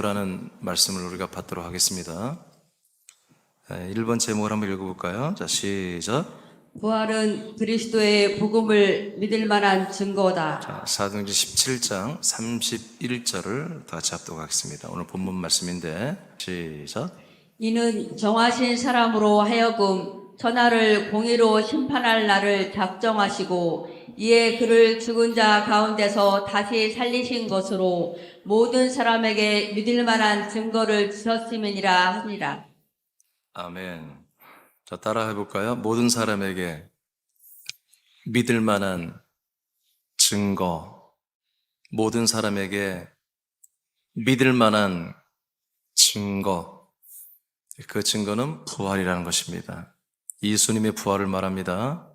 라는 말씀을 우리가 받도록 하겠습니다. 1번 제목을 한번 읽어볼까요? 자, 시작. 부활은 그리스도의 복음을 믿을 만한 증거다. 자, 사도행전 17장 31절을 다 같이 합독 하겠습니다. 오늘 본문 말씀인데 시작. 이는 정하신 사람으로 하여금 천하를 공의로 심판할 날을 작정하시고 이에 그를 죽은 자 가운데서 다시 살리신 것으로 모든 사람에게 믿을 만한 증거를 주셨음이니라 하니라. 아멘. 자, 따라 해볼까요? 모든 사람에게 믿을 만한 증거, 모든 사람에게 믿을 만한 증거, 그 증거는 부활이라는 것입니다. 예수님의 부활을 말합니다.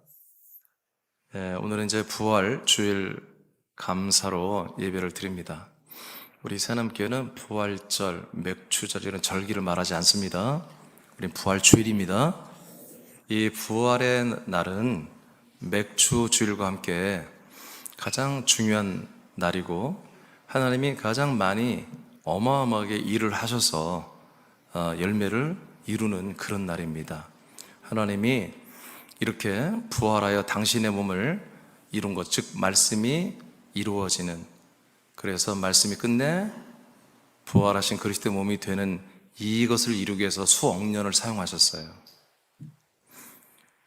오늘은 이제 부활 주일 감사로 예배를 드립니다. 우리 새남교회는 부활절, 맥주절 이런 절기를 말하지 않습니다. 우린 부활 주일입니다. 이 부활의 날은 맥주 주일과 함께 가장 중요한 날이고 하나님이 가장 많이 어마어마하게 일을 하셔서 열매를 이루는 그런 날입니다. 하나님이 이렇게 부활하여 당신의 몸을 이룬 것, 즉 말씀이 이루어지는, 그래서 말씀이 끝내 부활하신 그리스도의 몸이 되는 이것을 이루기 위해서 수억 년을 사용하셨어요.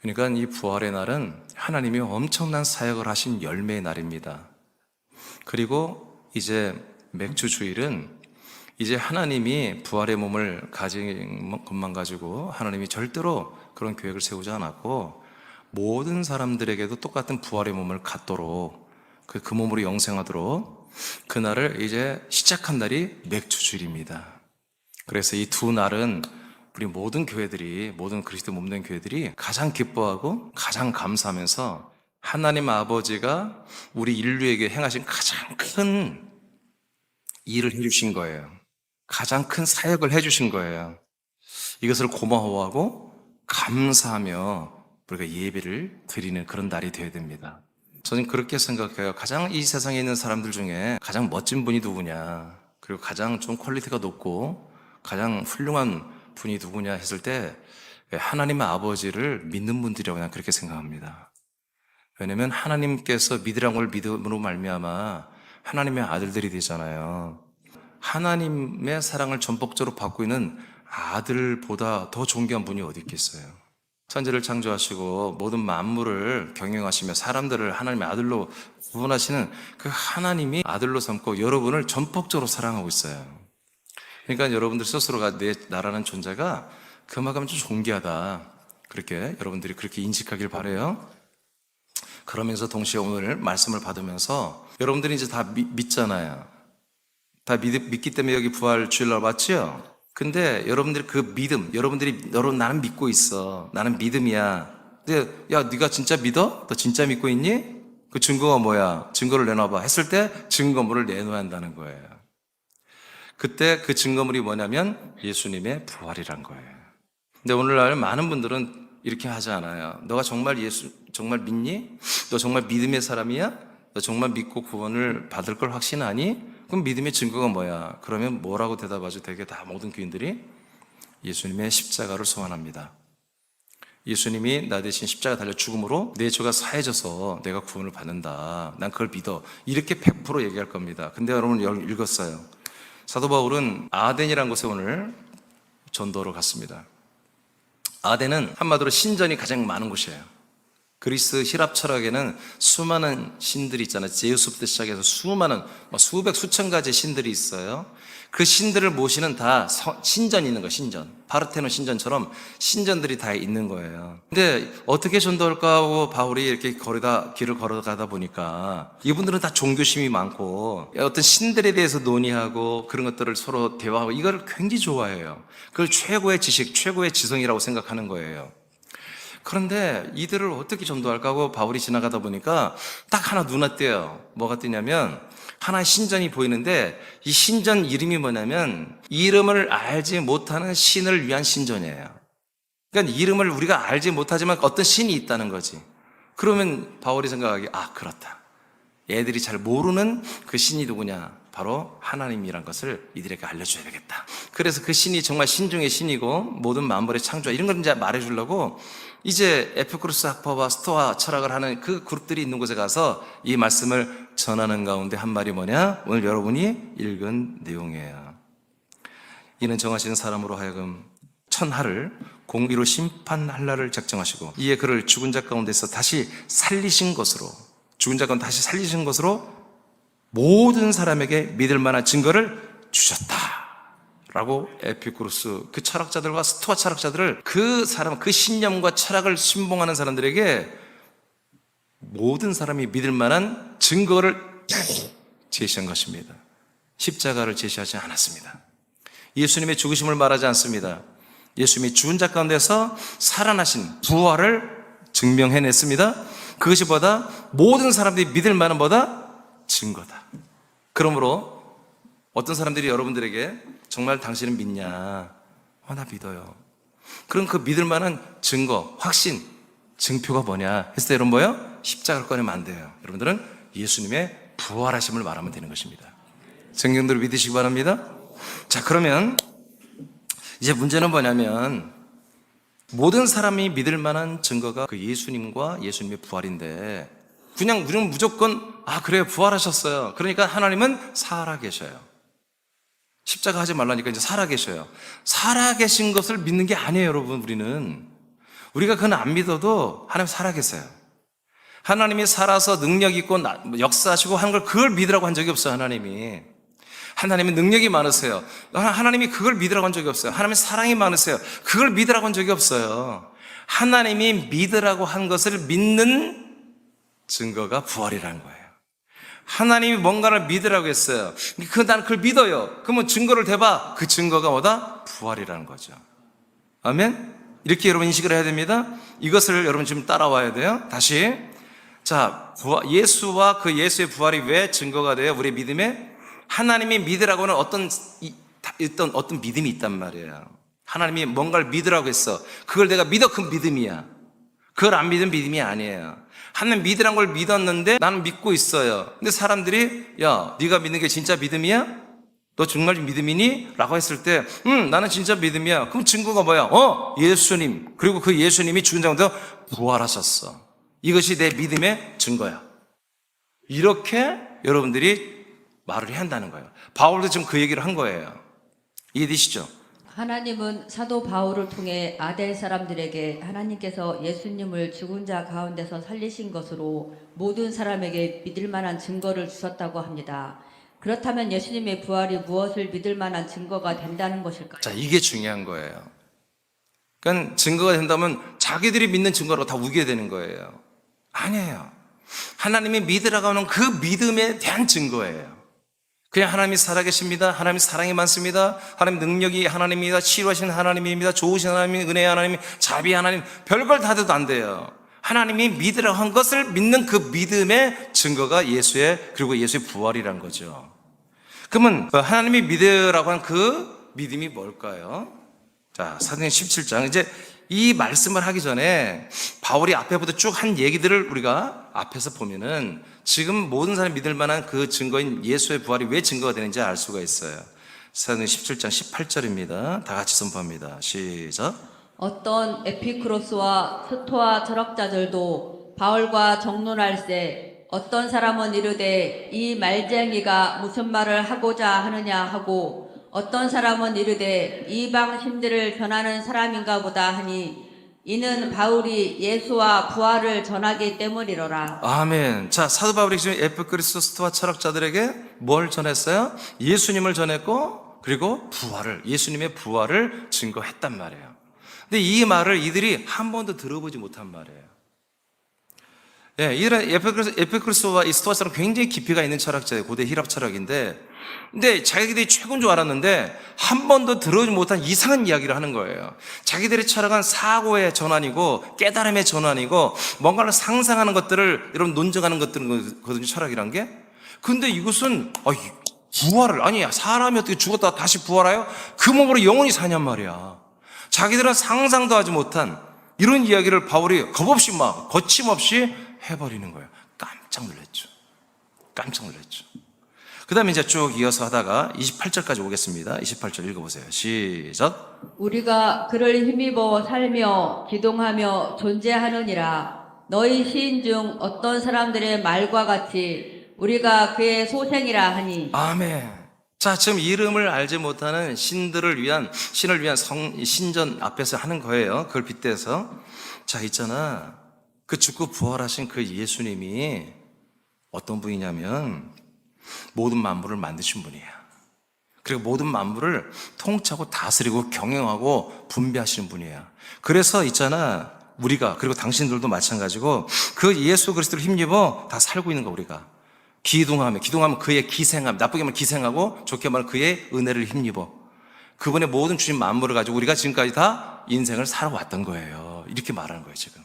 그러니까 이 부활의 날은 하나님이 엄청난 사역을 하신 열매의 날입니다. 그리고 이제 맥주 주일은 이제 하나님이 부활의 몸을 가진 것만 가지고 하나님이 절대로 그런 계획을 세우지 않았고 모든 사람들에게도 똑같은 부활의 몸을 갖도록 그 몸으로 영생하도록 그날을 이제 시작한 날이 맥주 주일입니다. 그래서 이 두 날은 우리 모든 교회들이, 모든 그리스도 몸된 교회들이 가장 기뻐하고 가장 감사하면서 하나님 아버지가 우리 인류에게 행하신 가장 큰 일을 해주신 거예요. 가장 큰 사역을 해주신 거예요. 이것을 고마워하고 감사하며 우리가 예배를 드리는 그런 날이 되어야 됩니다. 저는 그렇게 생각해요. 가장 이 세상에 있는 사람들 중에 가장 멋진 분이 누구냐, 그리고 가장 좀 퀄리티가 높고 가장 훌륭한 분이 누구냐 했을 때 하나님의 아버지를 믿는 분들이라고 그냥 그렇게 생각합니다. 왜냐하면 하나님께서 믿으라는 걸 믿음으로 말미암아 하나님의 아들들이 되잖아요. 하나님의 사랑을 전폭적으로 받고 있는 아들보다 더 존귀한 분이 어디 있겠어요? 천지를 창조하시고 모든 만물을 경영하시며 사람들을 하나님의 아들로 구분하시는 그 하나님이 아들로 삼고 여러분을 전폭적으로 사랑하고 있어요. 그러니까 여러분들 스스로가 내 나라는 존재가 그만큼 좀 존귀하다, 그렇게 여러분들이 그렇게 인식하길 바라요. 그러면서 동시에 오늘 말씀을 받으면서 여러분들이 이제 다 믿잖아요. 다 믿기 때문에 여기 부활 주일날 왔죠? 근데 여러분들이 그 믿음, 나는 믿고 있어, 나는 믿음이야. 근데 야, 네가 진짜 믿어? 너 진짜 믿고 있니? 그 증거가 뭐야? 증거를 내놔봐 했을 때 증거물을 내놓아야 한다는 거예요. 그때 그 증거물이 뭐냐면 예수님의 부활이란 거예요. 근데 오늘날 많은 분들은 이렇게 하지 않아요. 너가 정말 정말 믿니? 너 정말 믿음의 사람이야? 너 정말 믿고 구원을 받을 걸 확신하니? 그럼 믿음의 증거가 뭐야? 그러면 뭐라고 대답하죠? 되게 다 모든 교인들이 예수님의 십자가를 소원합니다. 예수님이 나 대신 십자가 달려 죽음으로 내 죄가 사해져서 내가 구원을 받는다, 난 그걸 믿어, 이렇게 100% 얘기할 겁니다. 근데 여러분 읽었어요. 사도 바울은 아덴이라는 곳에 오늘 전도로 갔습니다. 아덴은 한마디로 신전이 가장 많은 곳이에요. 그리스 신랍 철학에는 수많은 신들이 있잖아요. 제우스부터 시작해서 수많은 수백 수천 가지 신들이 있어요. 그 신들을 모시는 다 신전이 있는 거예요. 신전, 파르테논 신전처럼 신전들이 다 있는 거예요. 근데 어떻게 전도할까 하고 바울이 이렇게 길을 걸어가다 보니까 이분들은 다 종교심이 많고 어떤 신들에 대해서 논의하고 그런 것들을 서로 대화하고 이걸 굉장히 좋아해요. 그걸 최고의 지식, 최고의 지성이라고 생각하는 거예요. 그런데 이들을 어떻게 전도할까 하고 바울이 지나가다 보니까 딱 하나 눈에 띄어요. 뭐가 띄냐면 하나의 신전이 보이는데 이 신전 이름이 뭐냐면 이름을 알지 못하는 신을 위한 신전이에요. 그러니까 이름을 우리가 알지 못하지만 어떤 신이 있다는 거지. 그러면 바울이 생각하기에 그렇다. 애들이 잘 모르는 그 신이 누구냐? 바로 하나님이란 것을 이들에게 알려줘야 되겠다. 그래서 그 신이 정말 신 중의 신이고 모든 만물의 창조자 이런 걸 이제 말해주려고 이제 에피쿠로스 학파와 스토아 철학을 하는 그 그룹들이 있는 곳에 가서 이 말씀을 전하는 가운데 한 말이 뭐냐? 오늘 여러분이 읽은 내용이에요. 이는 정하시는 사람으로 하여금 천하를 공의로 심판할 날을 작정하시고 이에 그를 죽은 자 가운데서 다시 살리신 것으로 죽은 자 가운데 다시 살리신 것으로 모든 사람에게 믿을 만한 증거를 주셨다라고 에피쿠로스 그 철학자들과 스토아 철학자들을 그 사람 그 신념과 철학을 신봉하는 사람들에게 모든 사람이 믿을 만한 증거를 제시한 것입니다. 십자가를 제시하지 않았습니다. 예수님의 죽으심을 말하지 않습니다. 예수님이 죽은 자 가운데서 살아나신 부활을 증명해냈습니다. 그것이 뭐다? 모든 사람들이 믿을 만한 뭐다? 증거다. 그러므로 어떤 사람들이 여러분들에게 정말 당신은 믿냐? 나 믿어요. 그럼 그 믿을 만한 증거, 확신, 증표가 뭐냐? 했을 때 여러분 뭐예요? 십자가를 꺼내면 안 돼요. 여러분들은 예수님의 부활하심을 말하면 되는 것입니다. 성경대로 믿으시기 바랍니다. 자, 그러면 이제 문제는 뭐냐면 모든 사람이 믿을 만한 증거가 그 예수님과 예수님의 부활인데 그냥 우리는 무조건 그래요 부활하셨어요. 그러니까 하나님은 살아계셔요. 십자가 하지 말라니까 이제 살아계셔요. 살아계신 것을 믿는 게 아니에요. 여러분 우리가 그건 안 믿어도 하나님 살아계세요. 하나님이 살아서 능력 있고 역사하시고 하는 걸 그걸 믿으라고 한 적이 없어요. 하나님은 능력이 많으세요. 하나님이 그걸 믿으라고 한 적이 없어요. 하나님은 사랑이 많으세요. 그걸 믿으라고 한 적이 없어요. 하나님이 믿으라고 한 것을 믿는 증거가 부활이라는 거예요. 하나님이 뭔가를 믿으라고 했어요. 나는 그걸 믿어요. 그러면 증거를 대봐. 그 증거가 뭐다? 부활이라는 거죠. 아멘? 이렇게 여러분 인식을 해야 됩니다. 이것을 여러분 지금 따라와야 돼요. 다시. 자, 예수와 그 예수의 부활이 왜 증거가 돼요? 우리의 믿음에? 하나님이 믿으라고 하는 어떤 믿음이 있단 말이에요. 하나님이 뭔가를 믿으라고 했어. 그걸 내가 믿어. 그 믿음이야. 그걸 안 믿으면 믿음이 아니에요. 하나님 믿으란 걸 믿었는데 나는 믿고 있어요. 근데 사람들이 야, 네가 믿는 게 진짜 믿음이야? 너 정말 믿음이니? 라고 했을 때 나는 진짜 믿음이야. 그럼 증거가 뭐야? 예수님. 그리고 그 예수님이 죽은 자 가운데서 부활하셨어. 이것이 내 믿음의 증거야. 이렇게 여러분들이 말을 해야 한다는 거예요. 바울도 지금 그 얘기를 한 거예요. 이해되시죠? 하나님은 사도 바울을 통해 아덴 사람들에게 하나님께서 예수님을 죽은 자 가운데서 살리신 것으로 모든 사람에게 믿을 만한 증거를 주셨다고 합니다. 그렇다면 예수님의 부활이 무엇을 믿을 만한 증거가 된다는 것일까요? 자, 이게 중요한 거예요. 그러니까 증거가 된다면 자기들이 믿는 증거로 다 우기게 되는 거예요. 아니에요. 하나님이 믿으라고 하는 그 믿음에 대한 증거예요. 그냥 하나님이 살아계십니다. 하나님이 사랑이 많습니다. 하나님 능력이 하나님입니다. 치유하신 하나님입니다. 좋으신 하나님, 은혜의 하나님, 자비 하나님, 별걸 다 돼도 안 돼요. 하나님이 믿으라고 한 것을 믿는 그 믿음의 증거가 그리고 예수의 부활이란 거죠. 그러면 하나님이 믿으라고 한 그 믿음이 뭘까요? 자, 사도행전 17장. 이제 이 말씀을 하기 전에 바울이 앞에부터 쭉 한 얘기들을 우리가 앞에서 보면은 지금 모든 사람이 믿을 만한 그 증거인 예수의 부활이 왜 증거가 되는지 알 수가 있어요. 사도행전 17장 18절입니다. 다 같이 선포합니다. 시작. 어떤 에피크로스와 스토아 철학자들도 바울과 정론할세 어떤 사람은 이르되 이 말쟁이가 무슨 말을 하고자 하느냐 하고 어떤 사람은 이르되 이방 신들을 전하는 사람인가 보다 하니 이는 바울이 예수와 부활을 전하기 때문이로라. 아멘. 자, 사도 바울이 지금 에피쿠로스 스토아 철학자들에게 뭘 전했어요? 예수님을 전했고 그리고 예수님의 부활을 증거했단 말이에요. 근데 이 말을 이들이 한 번도 들어보지 못한 말이에요. 예, 이들은 에피쿠로스와 이 스토아처럼 굉장히 깊이가 있는 철학자예요. 고대 힐랍 철학인데 근데 자기들이 최고인 줄 알았는데 한 번도 들어보지 못한 이상한 이야기를 하는 거예요. 자기들의 철학은 사고의 전환이고 깨달음의 전환이고 뭔가를 상상하는 것들을 여러분 논증하는 것들이거든요. 철학이란 게. 근데 이것은 부활을 사람이 어떻게 죽었다가 다시 부활해요? 그 몸으로 영원히 사냔 말이야. 자기들은 상상도 하지 못한 이런 이야기를 바울이 겁없이 거침없이 해버리는 거예요. 깜짝 놀랐죠. 그 다음에 이제 쭉 이어서 하다가 28절까지 오겠습니다. 28절 읽어보세요. 시작. 우리가 그를 힘입어 살며 기동하며 존재하느니라. 너희 시인 중 어떤 사람들의 말과 같이 우리가 그의 소생이라 하니. 아멘. 자, 지금 이름을 알지 못하는 신을 위한 신전 앞에서 하는 거예요. 그걸 빗대서. 자, 있잖아. 그 죽고 부활하신 그 예수님이 어떤 분이냐면 모든 만물을 만드신 분이에요. 그리고 모든 만물을 통치하고 다스리고 경영하고 분배하시는 분이에요. 그래서 있잖아. 우리가, 그리고 당신들도 마찬가지고 그 예수 그리스도를 힘입어 다 살고 있는 거 우리가. 기둥하면 그의 기생함, 나쁘게 말하면 기생하고 좋게 말하면 그의 은혜를 힘입어. 그분의 모든 주신 만물을 가지고 우리가 지금까지 다 인생을 살아왔던 거예요. 이렇게 말하는 거예요, 지금.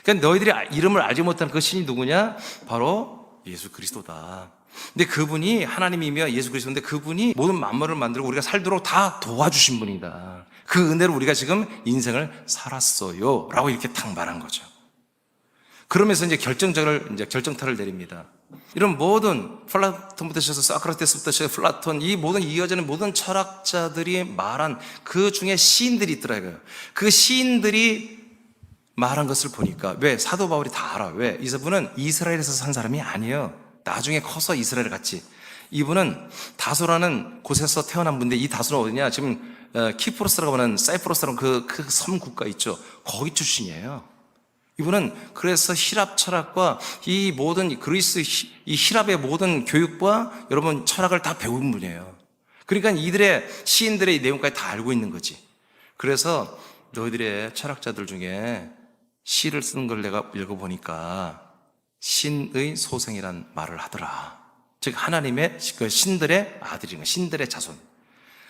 그러니까 너희들이 이름을 알지 못하는 그 신이 누구냐? 바로 예수 그리스도다. 근데 그분이 하나님이며 예수 그리스도인데 그분이 모든 만물을 만들고 우리가 살도록 다 도와주신 분이다. 그 은혜로 우리가 지금 인생을 살았어요. 라고 이렇게 탁 말한 거죠. 그러면서 이제 결정타를 내립니다. 이런 모든 플라톤부터 시작해서 소크라테스부터 시작해서 플라톤, 이 모든 이어지는 모든 철학자들이 말한 그 중에 시인들이 있더라고요. 그 시인들이 말한 것을 보니까, 왜? 사도 바울이 다 알아. 왜? 이분은 이스라엘에서 산 사람이 아니에요. 나중에 커서 이스라엘 갔지. 이분은 다소라는 곳에서 태어난 분인데, 이 다소는 어디냐? 지금 키프로스라고 하는 사이프러스라는 그 섬 국가 있죠. 거기 출신이에요. 이분은 그래서 希腊 철학과 이 모든 그리스, 이 希臘의 모든 교육과 여러분 철학을 다 배운 분이에요. 그러니까 이들의 시인들의 내용까지 다 알고 있는 거지. 그래서 너희들의 철학자들 중에 시를 쓰는 걸 내가 읽어보니까 신의 소생이란 말을 하더라. 즉 하나님의 그 신들의 아들인, 신들의 자손.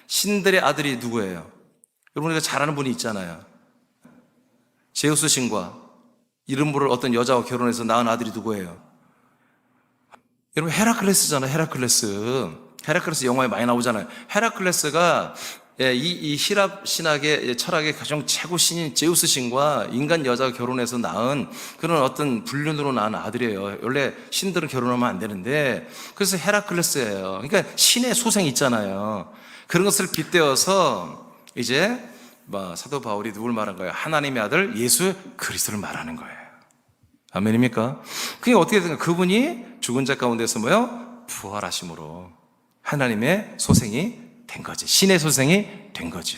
신들의 아들이 누구예요? 여러분, 우리가 잘 아는 분이 있잖아요. 제우스 신과 이름 모를 어떤 여자와 결혼해서 낳은 아들이 누구예요? 여러분, 헤라클레스잖아요. 헤라클레스 영화에 많이 나오잖아요. 헤라클레스가 이 希腊 신학의 철학의 가장 최고 신인 제우스 신과 인간 여자가 결혼해서 낳은 그런 어떤 불륜으로 낳은 아들이에요. 원래 신들은 결혼하면 안 되는데, 그래서 헤라클레스예요. 그러니까 신의 소생이 있잖아요. 그런 것을 빗대어서 이제 사도 바울이 누굴 말한 거예요? 하나님의 아들 예수 그리스도를 말하는 거예요. 아멘입니까? 그게 어떻게 된가? 그분이 죽은 자 가운데서 부활하심으로 하나님의 소생이 된 거지. 신의 소생이 된 거죠.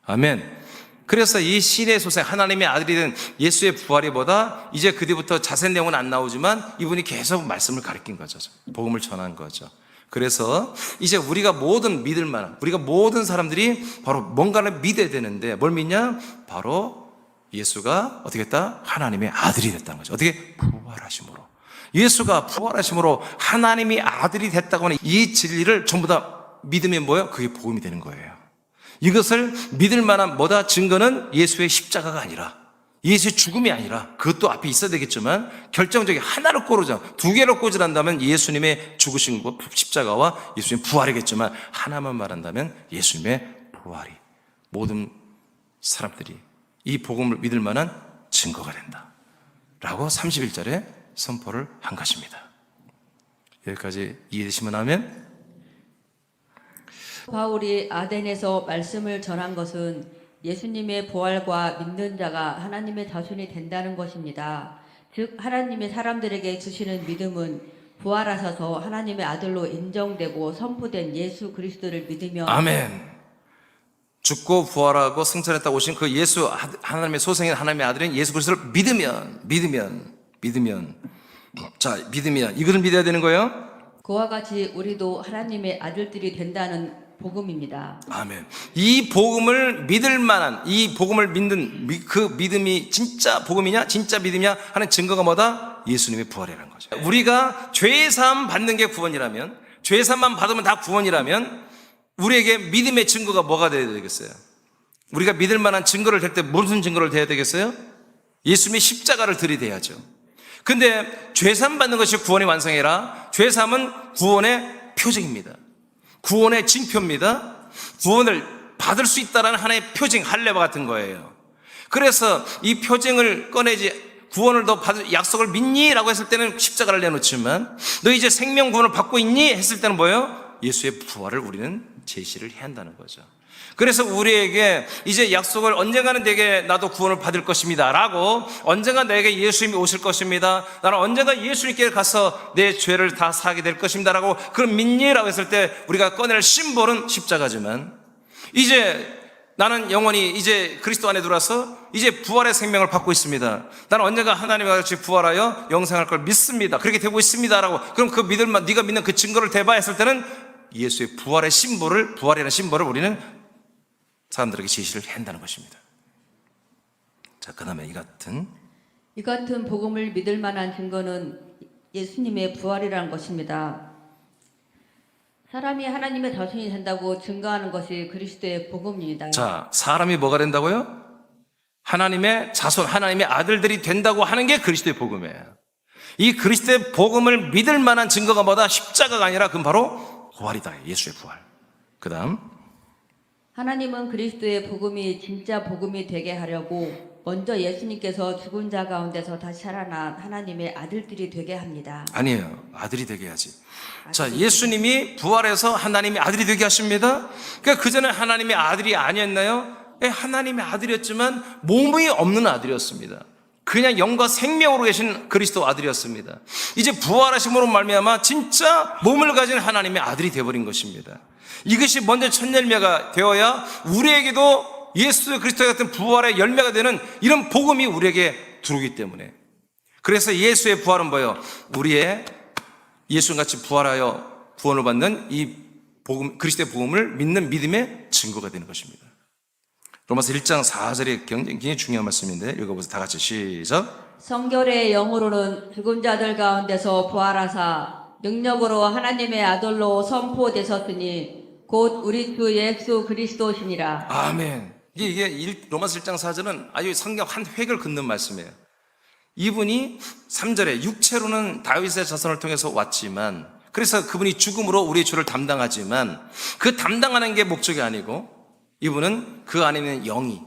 아멘. 그래서 이 신의 소생, 하나님의 아들이 된 예수의 부활이 보다 이제 그 뒤부터 자세한 내용은 안 나오지만 이분이 계속 말씀을 가르친 거죠. 복음을 전한 거죠. 그래서 이제 우리가 모든 믿을 만한, 우리가 모든 사람들이 바로 뭔가를 믿어야 되는데 뭘 믿냐? 바로 예수가 어떻게 했다? 하나님의 아들이 됐다는 거죠. 어떻게? 부활하심으로. 예수가 부활하심으로 하나님이 아들이 됐다고 하는 이 진리를 전부 다 믿으면 뭐예요? 그게 복음이 되는 거예요. 이것을 믿을 만한 증거는 예수의 십자가가 아니라, 예수의 죽음이 아니라, 그것도 앞에 있어야 되겠지만 결정적인 하나로 꼬르자, 두 개로 꼬지란다면 예수님의 죽으신 십자가와 예수님의 부활이겠지만 하나만 말한다면 예수님의 부활이 모든 사람들이 이 복음을 믿을 만한 증거가 된다 라고 31절에 선포를 한 것입니다. 여기까지 이해되시면 하면, 바울이 아덴에서 말씀을 전한 것은 예수님의 부활과 믿는 자가 하나님의 자손이 된다는 것입니다. 즉 하나님이 사람들에게 주시는 믿음은 부활하셔서 하나님의 아들로 인정되고 선포된 예수 그리스도를 믿으며, 아멘. 죽고 부활하고 승천했다고 오신 그 예수, 하나님의 소생인 하나님의 아들인 예수 그리스도를 믿으면 이것을 믿어야 되는 거예요. 그와 같이 우리도 하나님의 아들들이 된다는 복음입니다. 아멘. 이 복음을 믿을 만한, 이 복음을 믿는 그 믿음이 진짜 복음이냐, 진짜 믿음이냐 하는 증거가 뭐다? 예수님의 부활이라는 거죠. 우리가 죄사함 받는 게 구원이라면, 죄사함만 받으면 다 구원이라면 우리에게 믿음의 증거가 뭐가 되어야 되겠어요? 우리가 믿을 만한 증거를 댈 때 무슨 증거를 대야 되겠어요? 예수님의 십자가를 들이대야죠. 근데 죄사함 받는 것이 구원의 완성이라, 죄사함은 구원의 표징입니다. 구원의 징표입니다. 구원을 받을 수 있다는 하나의 표징, 할례와 같은 거예요. 그래서 이 표징을 구원을 너 받을 약속을 믿니? 라고 했을 때는 십자가를 내놓지만 너 이제 생명 구원을 받고 있니? 했을 때는 뭐예요? 예수의 부활을 우리는 제시를 해야 한다는 거죠. 그래서 우리에게 이제 약속을 언젠가는 내게 나도 구원을 받을 것입니다 라고, 언젠가 내게 예수님이 오실 것입니다, 나는 언젠가 예수님께 가서 내 죄를 다 사하게 될 것입니다 라고, 그럼 믿니? 라고 했을 때 우리가 꺼낼 심볼은 십자가지만, 이제 나는 영원히 이제 그리스도 안에 들어와서 이제 부활의 생명을 받고 있습니다, 나는 언젠가 하나님과 같이 부활하여 영생할 걸 믿습니다, 그렇게 되고 있습니다 라고, 그럼 그 믿을만, 네가 믿는 그 증거를 대봐했을 때는 예수의 부활의 심볼을, 부활이라는 심볼을 우리는 사람들에게 제시를 해야 한다는 것입니다. 자, 그 다음에 이 같은 복음을 믿을 만한 증거는 예수님의 부활이라는 것입니다. 사람이 하나님의 자손이 된다고 증거하는 것이 그리스도의 복음입니다. 자, 사람이 뭐가 된다고요? 하나님의 자손, 하나님의 아들들이 된다고 하는 게 그리스도의 복음이에요. 이 그리스도의 복음을 믿을 만한 증거가 뭐다? 십자가가 아니라 그건 바로 부활이다. 예수의 부활. 그 다음, 하나님은 그리스도의 복음이 진짜 복음이 되게 하려고 먼저 예수님께서 죽은 자 가운데서 다시 살아난 하나님의 아들들이 되게 합니다. 아니에요. 아들이 되게 해야지. 자, 예수님이 부활해서 하나님의 아들이 되게 하십니다. 그러니까 그전에 하나님의 아들이 아니었나요? 예, 하나님의 아들이었지만 몸이 없는 아들이었습니다. 그냥 영과 생명으로 계신 그리스도 아들이었습니다. 이제 부활하심으로 말미암아 진짜 몸을 가진 하나님의 아들이 되어버린 것입니다. 이것이 먼저 첫 열매가 되어야 우리에게도 예수 그리스도 같은 부활의 열매가 되는 이런 복음이 우리에게 들어오기 때문에, 그래서 예수의 부활은 뭐예요? 우리의 예수같이 부활하여 구원을 받는 이 복음, 그리스도의 복음을 믿는 믿음의 증거가 되는 것입니다. 로마서 1장 4절이 굉장히 중요한 말씀인데 읽어보세요. 다 같이 시작. 성결의 영으로는 죽은 자들 가운데서 부활하사 능력으로 하나님의 아들로 선포되셨으니 곧 우리 주 예수 그리스도시니라. 아멘. 이게 로마서 1장 4절은 아주 성경 한 획을 긋는 말씀이에요. 이분이 3절에 육체로는 다윗의 자손을 통해서 왔지만, 그래서 그분이 죽음으로 우리의 죄를 담당하지만 그 담당하는 게 목적이 아니고, 이분은 그 안에 있는 영이,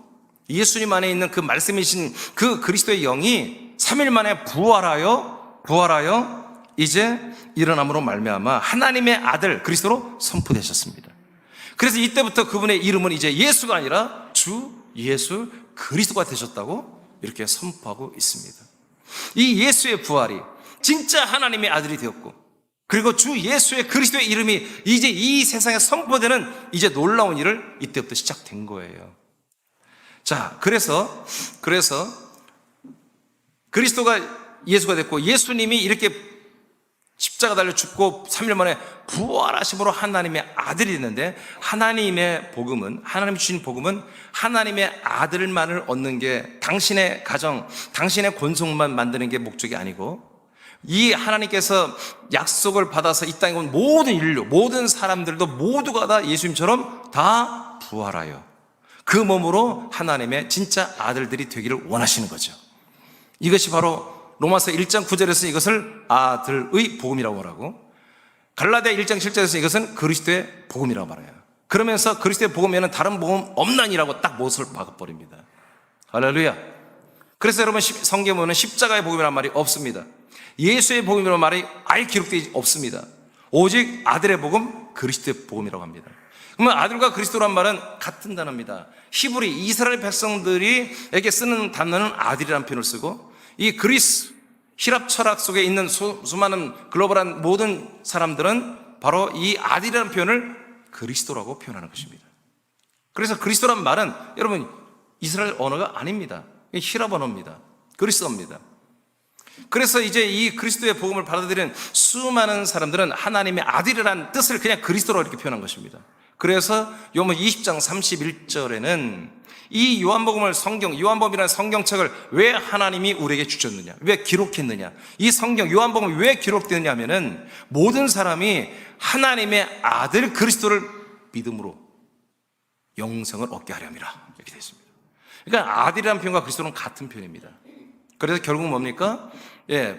예수님 안에 있는 그 말씀이신 그 그리스도의 영이 3일 만에 부활하여 이제 일어남으로 말미암아 하나님의 아들 그리스도로 선포되셨습니다. 그래서 이때부터 그분의 이름은 이제 예수가 아니라 주 예수 그리스도가 되셨다고 이렇게 선포하고 있습니다. 이 예수의 부활이 진짜 하나님의 아들이 되었고, 그리고 주 예수의 그리스도의 이름이 이제 이 세상에 선포되는 이제 놀라운 일을 이때부터 시작된 거예요. 자, 그래서 그리스도가 예수가 됐고, 예수님이 이렇게 십자가 달려 죽고 3일 만에 부활하심으로 하나님의 아들이 됐는데, 하나님의 복음은, 하나님이 주신 복음은 하나님의 아들만을 얻는 게, 당신의 가정, 당신의 권속만 만드는 게 목적이 아니고, 이 하나님께서 약속을 받아서 이 땅에 온 모든 인류, 모든 사람들도 모두가 다 예수님처럼 다 부활하여 그 몸으로 하나님의 진짜 아들들이 되기를 원하시는 거죠. 이것이 바로 로마서 1장 9절에서 이것을 아들의 복음이라고 말하고, 갈라디아 1장 7절에서 이것은 그리스도의 복음이라고 말해요. 그러면서 그리스도의 복음에는 다른 복음 없나니라고 딱 못을 박아버립니다. 할렐루야. 그래서 여러분 성경에 보면 십자가의 복음이라는 말이 없습니다. 예수의 복음이라는 말이 아예 기록되지 없습니다. 오직 아들의 복음, 그리스도의 복음이라고 합니다. 그러면 아들과 그리스도란 말은 같은 단어입니다. 히브리 이스라엘 백성들이에게 쓰는 단어는 아들이라는 표현을 쓰고, 이 그리스 히랍 철학 속에 있는 수많은 글로벌한 모든 사람들은 바로 이 아들이라는 표현을 그리스도라고 표현하는 것입니다. 그래서 그리스도란 말은 여러분 이스라엘 언어가 아닙니다. 히랍 언어입니다. 그리스어입니다. 그래서 이제 이 그리스도의 복음을 받아들이는 수많은 사람들은 하나님의 아들이라는 뜻을 그냥 그리스도로 이렇게 표현한 것입니다. 그래서 요한 20장 31절에는 이 요한복음을 요한복음이라는 성경책을 왜 하나님이 우리에게 주셨느냐, 왜 기록했느냐, 이 성경 요한복음이 왜 기록되느냐 하면은 모든 사람이 하나님의 아들 그리스도를 믿음으로 영생을 얻게 하려니라, 이렇게 되어 있습니다. 그러니까 아들이라는 표현과 그리스도는 같은 표현입니다. 그래서 결국 뭡니까?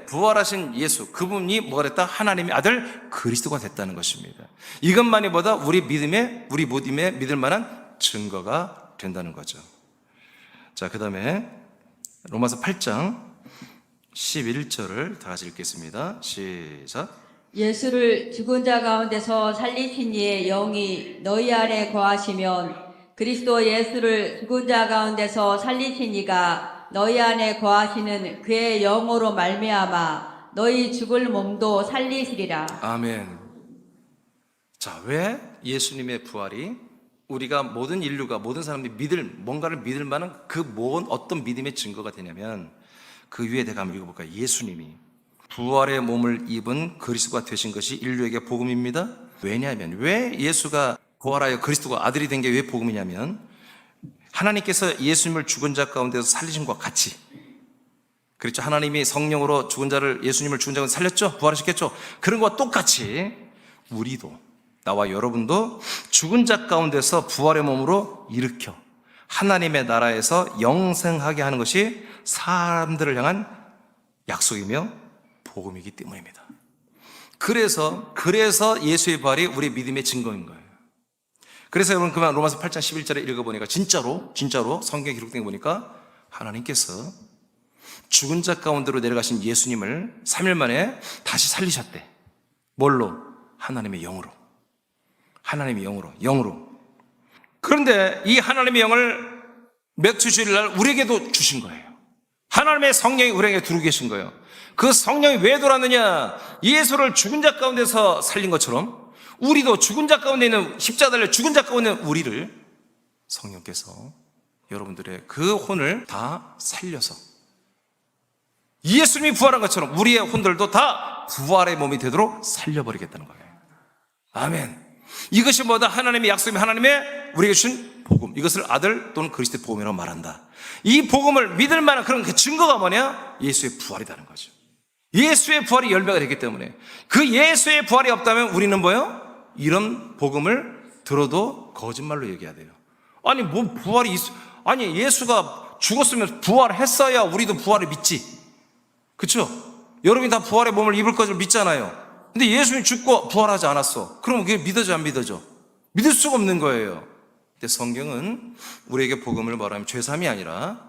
부활하신 예수, 그분이 뭐가 됐다? 하나님의 아들 그리스도가 됐다는 것입니다. 이것만이 보다 우리 믿음에 믿을 만한 증거가 된다는 거죠. 자, 그 다음에 로마서 8장 11절을 다 같이 읽겠습니다. 시작. 예수를 죽은 자 가운데서 살리신 이의 영이 너희 안에 거하시면 그리스도 예수를 죽은 자 가운데서 살리신 이가 너희 안에 거하시는 그의 영으로 말미암아 너희 죽을 몸도 살리시리라. 아멘. 자, 왜 예수님의 부활이 우리가 모든 인류가 모든 사람들이 뭔가를 믿을 만한 어떤 믿음의 증거가 되냐면 그 위에 내가 한번 읽어볼까요? 예수님이 부활의 몸을 입은 그리스도가 되신 것이 인류에게 복음입니다. 왜냐하면 왜 예수가 부활하여 그리스도가 아들이 된 게 왜 복음이냐면 하나님께서 예수님을 죽은 자 가운데서 살리신 것과 같이, 그렇죠? 하나님이 성령으로 예수님을 죽은 자 가운데 살렸죠? 부활시켰죠? 그런 것과 똑같이 우리도, 나와 여러분도 죽은 자 가운데서 부활의 몸으로 일으켜 하나님의 나라에서 영생하게 하는 것이 사람들을 향한 약속이며 복음이기 때문입니다. 그래서 예수의 부활이 우리의 믿음의 증거인 거예요. 그래서 여러분 그만 로마서 8장 11절에 읽어보니까 진짜로 성경에 기록된 거 보니까 하나님께서 죽은 자 가운데로 내려가신 예수님을 3일 만에 다시 살리셨대. 뭘로? 하나님의 영으로. 그런데 이 하나님의 영을 맥주 주일날 우리에게도 주신 거예요. 하나님의 성령이 우리에게 두루 계신 거예요. 그 성령이 왜 돌았느냐? 예수를 죽은 자 가운데서 살린 것처럼 우리도 죽은 자 가운데 있는 십자가 달려 죽은 자 가운데 있는 우리를 성령께서 여러분들의 그 혼을 다 살려서 예수님이 부활한 것처럼 우리의 혼들도 다 부활의 몸이 되도록 살려버리겠다는 거예요. 아멘. 이것이 뭐다? 하나님의 약속이 하나님의 우리에게 주신 복음. 이것을 아들 또는 그리스도의 복음이라고 말한다. 이 복음을 믿을 만한 그런 그 증거가 뭐냐? 예수의 부활이라는 거죠. 예수의 부활이 열매가 됐기 때문에 그 예수의 부활이 없다면 우리는 뭐예요? 이런 복음을 들어도 거짓말로 얘기해야 돼요. 아니 뭐 부활이 아니 예수가 죽었으면 부활했어야 우리도 부활을 믿지. 그렇죠? 여러분이 다 부활의 몸을 입을 것을 믿잖아요. 근데 예수님이 죽고 부활하지 않았어. 그럼 그게 믿어져 안 믿어져? 믿을 수가 없는 거예요. 근데 성경은 우리에게 복음을 말하면 죄삼이 아니라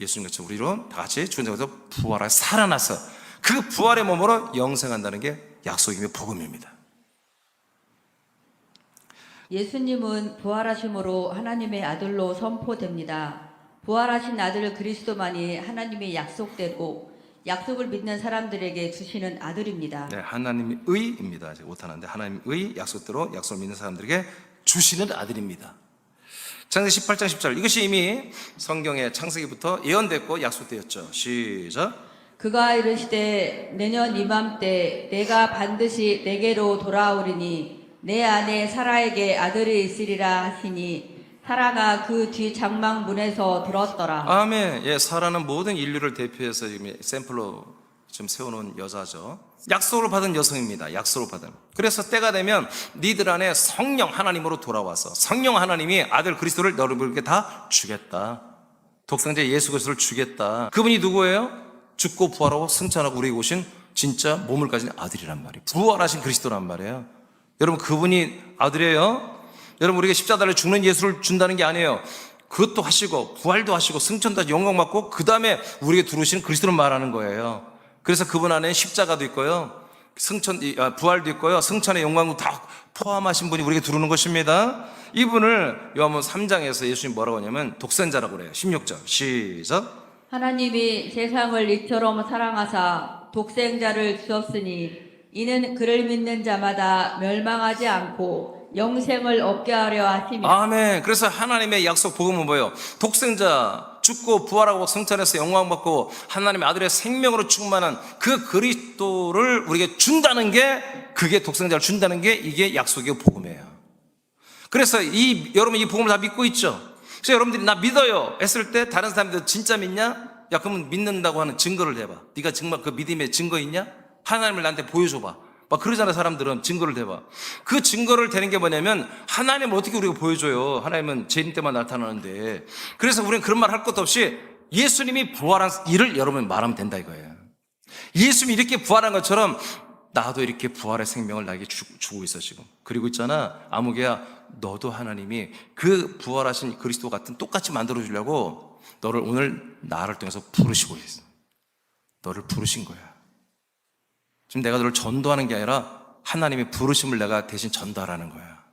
예수님같이 우리로 다 같이 죽은 자에서 부활하여 살아나서 그 부활의 몸으로 영생한다는 게 약속이며 복음입니다. 예수님은 부활하심으로 하나님의 아들로 선포됩니다. 부활하신 아들 그리스도만이 하나님의 약속대로 약속을 믿는 사람들에게 주시는 아들입니다. 네, 하나님의 의입니다. 제가 못하는데 하나님의 의 약속대로 약속을 믿는 사람들에게 주시는 아들입니다. 창세기 18장 10절 이것이 이미 성경의 창세기부터 예언됐고 약속되었죠. 시작. 그가 이르시되 내년 이맘때 내가 반드시 내게로 돌아오리니 내 안에 사라에게 아들이 있으리라 하시니 사라가 그 뒤 장막문에서 들었더라. 아멘. 예, 사라는 모든 인류를 대표해서 지금 샘플로 좀 세워놓은 여자죠. 약속을 받은 여성입니다. 약속을 받은. 그래서 때가 되면 니들 안에 성령 하나님으로 돌아와서 성령 하나님이 아들 그리스도를 너희들에게 다 주겠다. 독생자 예수 그리스도를 주겠다. 그분이 누구예요? 죽고 부활하고 승천하고 우리에게 오신 진짜 몸을 가진 아들이란 말이에요. 부활하신 그리스도란 말이에요. 여러분 그분이 아들이에요. 여러분 우리가 십자가 달려 죽는 예수를 준다는 게 아니에요. 그것도 하시고 부활도 하시고 승천도 하시고 영광 받고 그 다음에 우리에게 들어오시는 그리스도를 말하는 거예요. 그래서 그분 안에 십자가도 있고요, 부활도 있고요, 승천의 영광도 다 포함하신 분이 우리에게 들어오는 것입니다. 이분을 요한복음 3장에서 예수님 뭐라고 하냐면 독생자라고 그래요. 16절 시작. 하나님이 세상을 이처럼 사랑하사 독생자를 주셨으니 이는 그를 믿는 자마다 멸망하지 않고 영생을 얻게 하려 하심이라. 아멘. 그래서 하나님의 약속 복음은 뭐예요? 독생자 죽고 부활하고 승천해서 영광 받고 하나님의 아들의 생명으로 충만한 그 그리스도를 우리에게 준다는 게, 그게 독생자를 준다는 게 이게 약속의 복음이에요. 그래서 여러분 이 복음을 다 믿고 있죠? 그래서 여러분들이 나 믿어요 했을 때 다른 사람들 진짜 믿냐? 야 그러면 믿는다고 하는 증거를 대봐. 네가 정말 그 믿음의 증거 있냐? 하나님을 나한테 보여줘봐. 막 그러잖아요. 사람들은 증거를 대봐. 그 증거를 대는 게 뭐냐면 하나님을 어떻게 우리가 보여줘요? 하나님은 재림 때만 나타나는데. 그래서 우리는 그런 말 할 것도 없이 예수님이 부활한 일을 여러분 말하면 된다 이거예요. 예수님이 이렇게 부활한 것처럼 나도 이렇게 부활의 생명을 나에게 주고 있어 지금. 그리고 있잖아 아무개야, 너도 하나님이 그 부활하신 그리스도 같은 똑같이 만들어주려고 너를 오늘 나를 통해서 부르시고 있어. 너를 부르신 거야. 지금 내가 너를 전도하는 게 아니라 하나님의 부르심을 내가 대신 전달하는 거야.